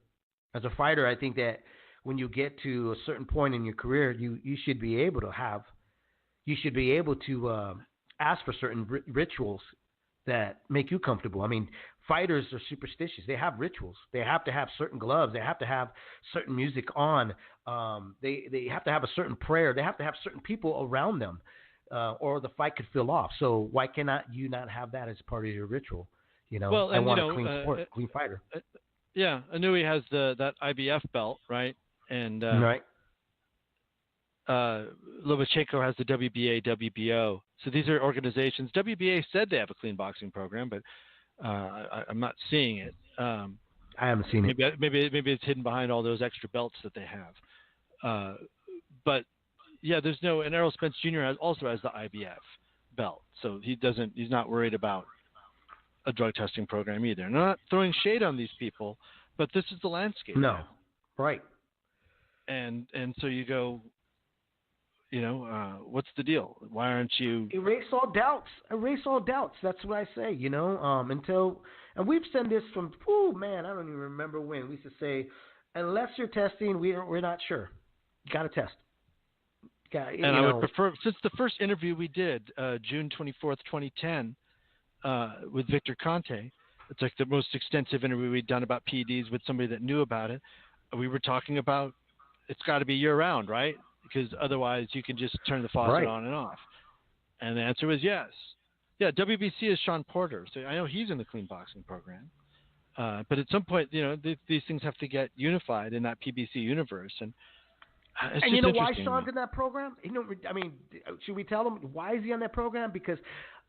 As a fighter, I think that when you get to a certain point in your career, you should be able to ask for certain rituals that make you comfortable. I mean, fighters are superstitious. They have rituals. They have to have certain gloves. They have to have certain music on. They have to have a certain prayer. They have to have certain people around them. or the fight could feel off. So why cannot you not have that as part of your ritual? Well, I and, want a clean sport, clean fighter. Yeah, Inoue has that IBF belt, right? And Right. Lomachenko has the WBA, WBO. So these are organizations. WBA said they have a clean boxing program, but I'm not seeing it. I haven't seen it. Maybe it's hidden behind all those extra belts that they have. But yeah, there's no. And Errol Spence Jr. also has the IBF belt, so he's not worried about a drug testing program either. And I'm not throwing shade on these people, but this is the landscape. No, now. Right. And so you go, what's the deal? Why aren't you erase all doubts? Erase all doubts. That's what I say. Until and we've said this from I don't even remember when we used to say, unless you're testing, we're not sure. You got to test. I would prefer, since the first interview we did, June 24th, 2010, with Victor Conte, it's like the most extensive interview we'd done about PEDs with somebody that knew about it. We were talking about it's got to be year-round, right? Because otherwise you can just turn the faucet on and off. And the answer was yes. Yeah, WBC is Sean Porter, so I know he's in the clean boxing program. But at some point, these things have to get unified in that PBC universe. And you know why Sean's in that program? Should we tell him why is he on that program? Because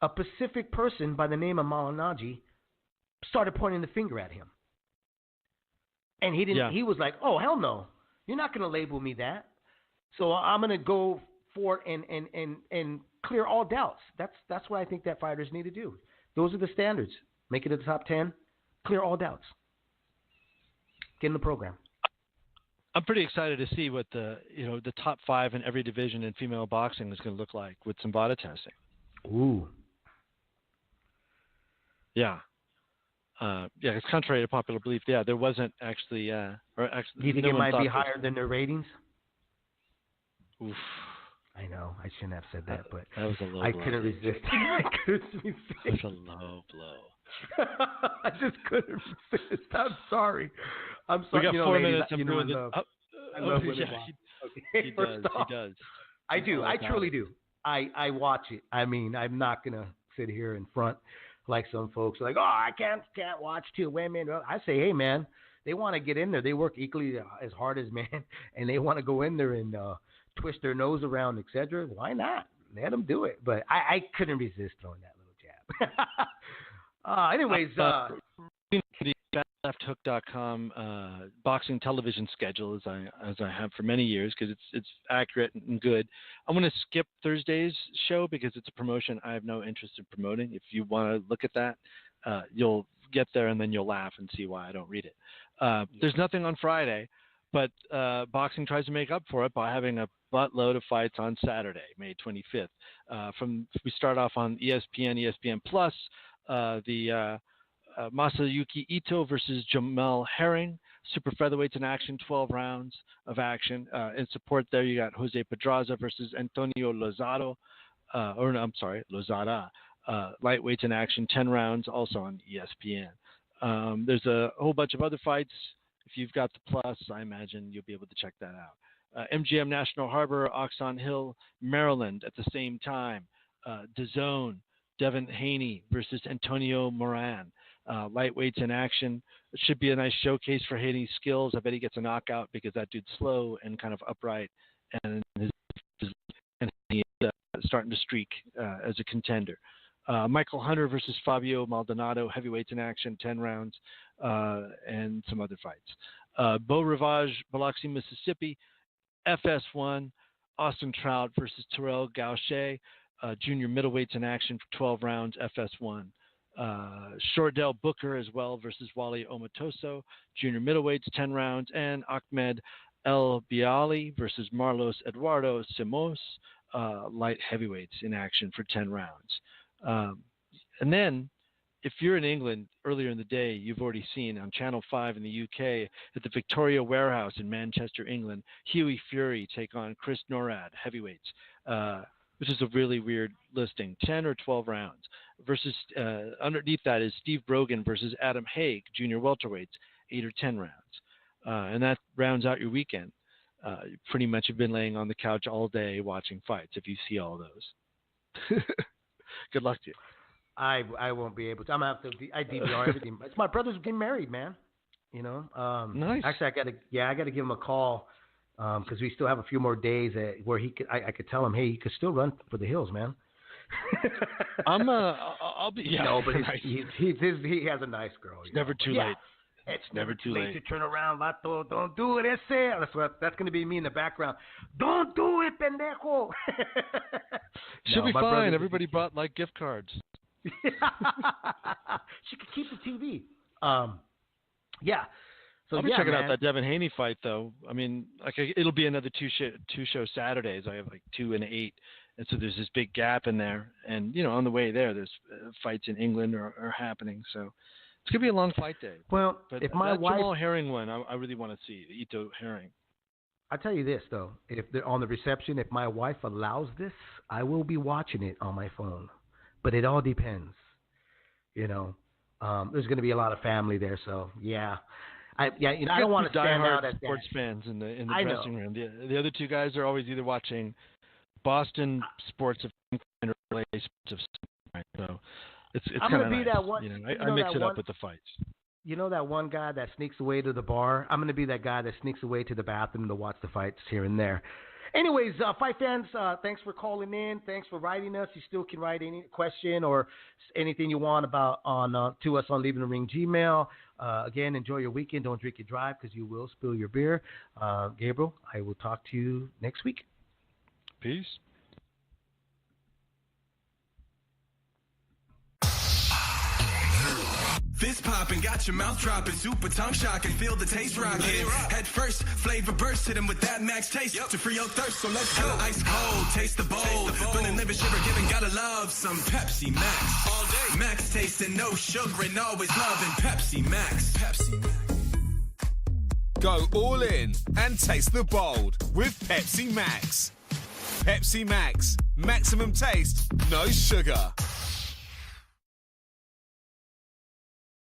a Pacific person by the name of Malinaji started pointing the finger at him, and he didn't. Yeah. He was like, "Oh hell no, you're not going to label me that." So I'm going to go for it and clear all doubts. That's what I think that fighters need to do. Those are the standards. Make it to the top 10. Clear all doubts. Get in the program. I'm pretty excited to see what the top 5 in every division in female boxing is going to look like with some VADA testing. Ooh. Yeah. It's contrary to popular belief. Yeah, there wasn't actually. Do you think it might be higher than their ratings? Oof. I know. I shouldn't have said that, but that was a low blow. I couldn't resist. That's a low blow. I just couldn't resist. I'm sorry. We got 4 minutes. I love women. He does. I do. I truly do. I watch it. I'm not gonna sit here in front like some folks are like, oh, I can't watch 2 women. I say, hey man, they want to get in there. They work equally as hard as men, and they want to go in there and twist their nose around, etc. Why not? Let them do it. But I couldn't resist throwing that little jab. Anyways, the lefthook.com boxing television schedule as I have for many years because it's accurate and good. I'm going to skip Thursday's show because it's a promotion I have no interest in promoting. If you want to look at that, you'll get there and then you'll laugh and see why I don't read it. There's nothing on Friday, but boxing tries to make up for it by having a buttload of fights on Saturday, May 25th. We start off on ESPN Plus, the Masayuki Ito versus Jamel Herring, super featherweights in action, 12 rounds of action. In support there, you got Jose Pedraza versus Antonio Lozada. Lightweights in action, 10 rounds, also on ESPN. There's a whole bunch of other fights. If you've got the Plus, I imagine you'll be able to check that out. MGM National Harbor, Oxon Hill, Maryland at the same time. DAZN, Devin Haney versus Antonio Moran. Lightweights in action. It should be a nice showcase for Haney's skills. I bet he gets a knockout because that dude's slow and kind of upright, and he's starting to streak as a contender. Michael Hunter versus Fabio Maldonado, heavyweights in action, 10 rounds, and some other fights. Beau Rivage, Biloxi, Mississippi, FS1, Austin Trout versus Terrell Gaucher, junior middleweights in action for 12 rounds, FS1. Shordell Booker as well versus Wally Omatoso, junior middleweights, 10 rounds, and Ahmed El Biali versus Marlos Eduardo Simos, light heavyweights in action for 10 rounds. And then, if you're in England earlier in the day, you've already seen on Channel 5 in the UK at the Victoria Warehouse in Manchester, England, Huey Fury take on Chris Norad, heavyweights, which is a really weird listing, 10 or 12 rounds. Versus underneath that is Steve Brogan versus Adam Haig, junior welterweights, 8 or 10 rounds. And that rounds out your weekend. You pretty much have been laying on the couch all day watching fights if you see all those. Good luck to you. I won't be able to. I'm gonna have to. I DVR everything. It's my brother's getting married, man. You know. Nice. Actually, I gotta give him a call because we still have a few more days where he could. I could tell him, hey, you could still run for the hills, man. I'll be. Yeah. No, but he has a nice girl. It's never too late. It's never too late to turn around, vato. Don't do it, ese. That's going to be me in the background. Don't do it, pendejo. She'll be fine. Everybody brought like gift cards. She could keep the TV. Yeah. So I'll be checking out that Devin Haney fight, though. I mean, it'll be another two-show Saturdays. I have like 2 and 8, and so there's this big gap in there. And on the way there's fights in England are happening. So it's gonna be a long fight day. Well, but if my wife Jamal Herring one, I really want to see Ito Herring. I'll tell you this though: if they're on the reception, if my wife allows this, I will be watching it on my phone. But it all depends. There's going to be a lot of family there, so yeah. I don't want to stand out as sports fans in the dressing room. The other two guys are always either watching Boston sports of or LA sports of right. So it's kind of nice. That one, I mix it up with the fights. You know that one guy that sneaks away to the bar? I'm going to be that guy that sneaks away to the bathroom to watch the fights here and there. Anyways, fight fans, thanks for calling in. Thanks for writing us. You still can write any question or anything you want to us on Leaving the Ring Gmail. Again, enjoy your weekend. Don't drink and drive because you will spill your beer. Gabriel, I will talk to you next week. Peace. Fist popping, got your mouth dropping, super tongue shocking, feel the taste rocking. Head first, flavor burst, hit him with that max taste to free your thirst. So let's go. Ice cold, taste the bold, burning liver, shiver, giving, gotta love some Pepsi Max. All day, max taste and no sugar, and always loving Pepsi Max. Pepsi Max. Go all in and taste the bold with Pepsi Max. Pepsi Max, maximum taste, no sugar.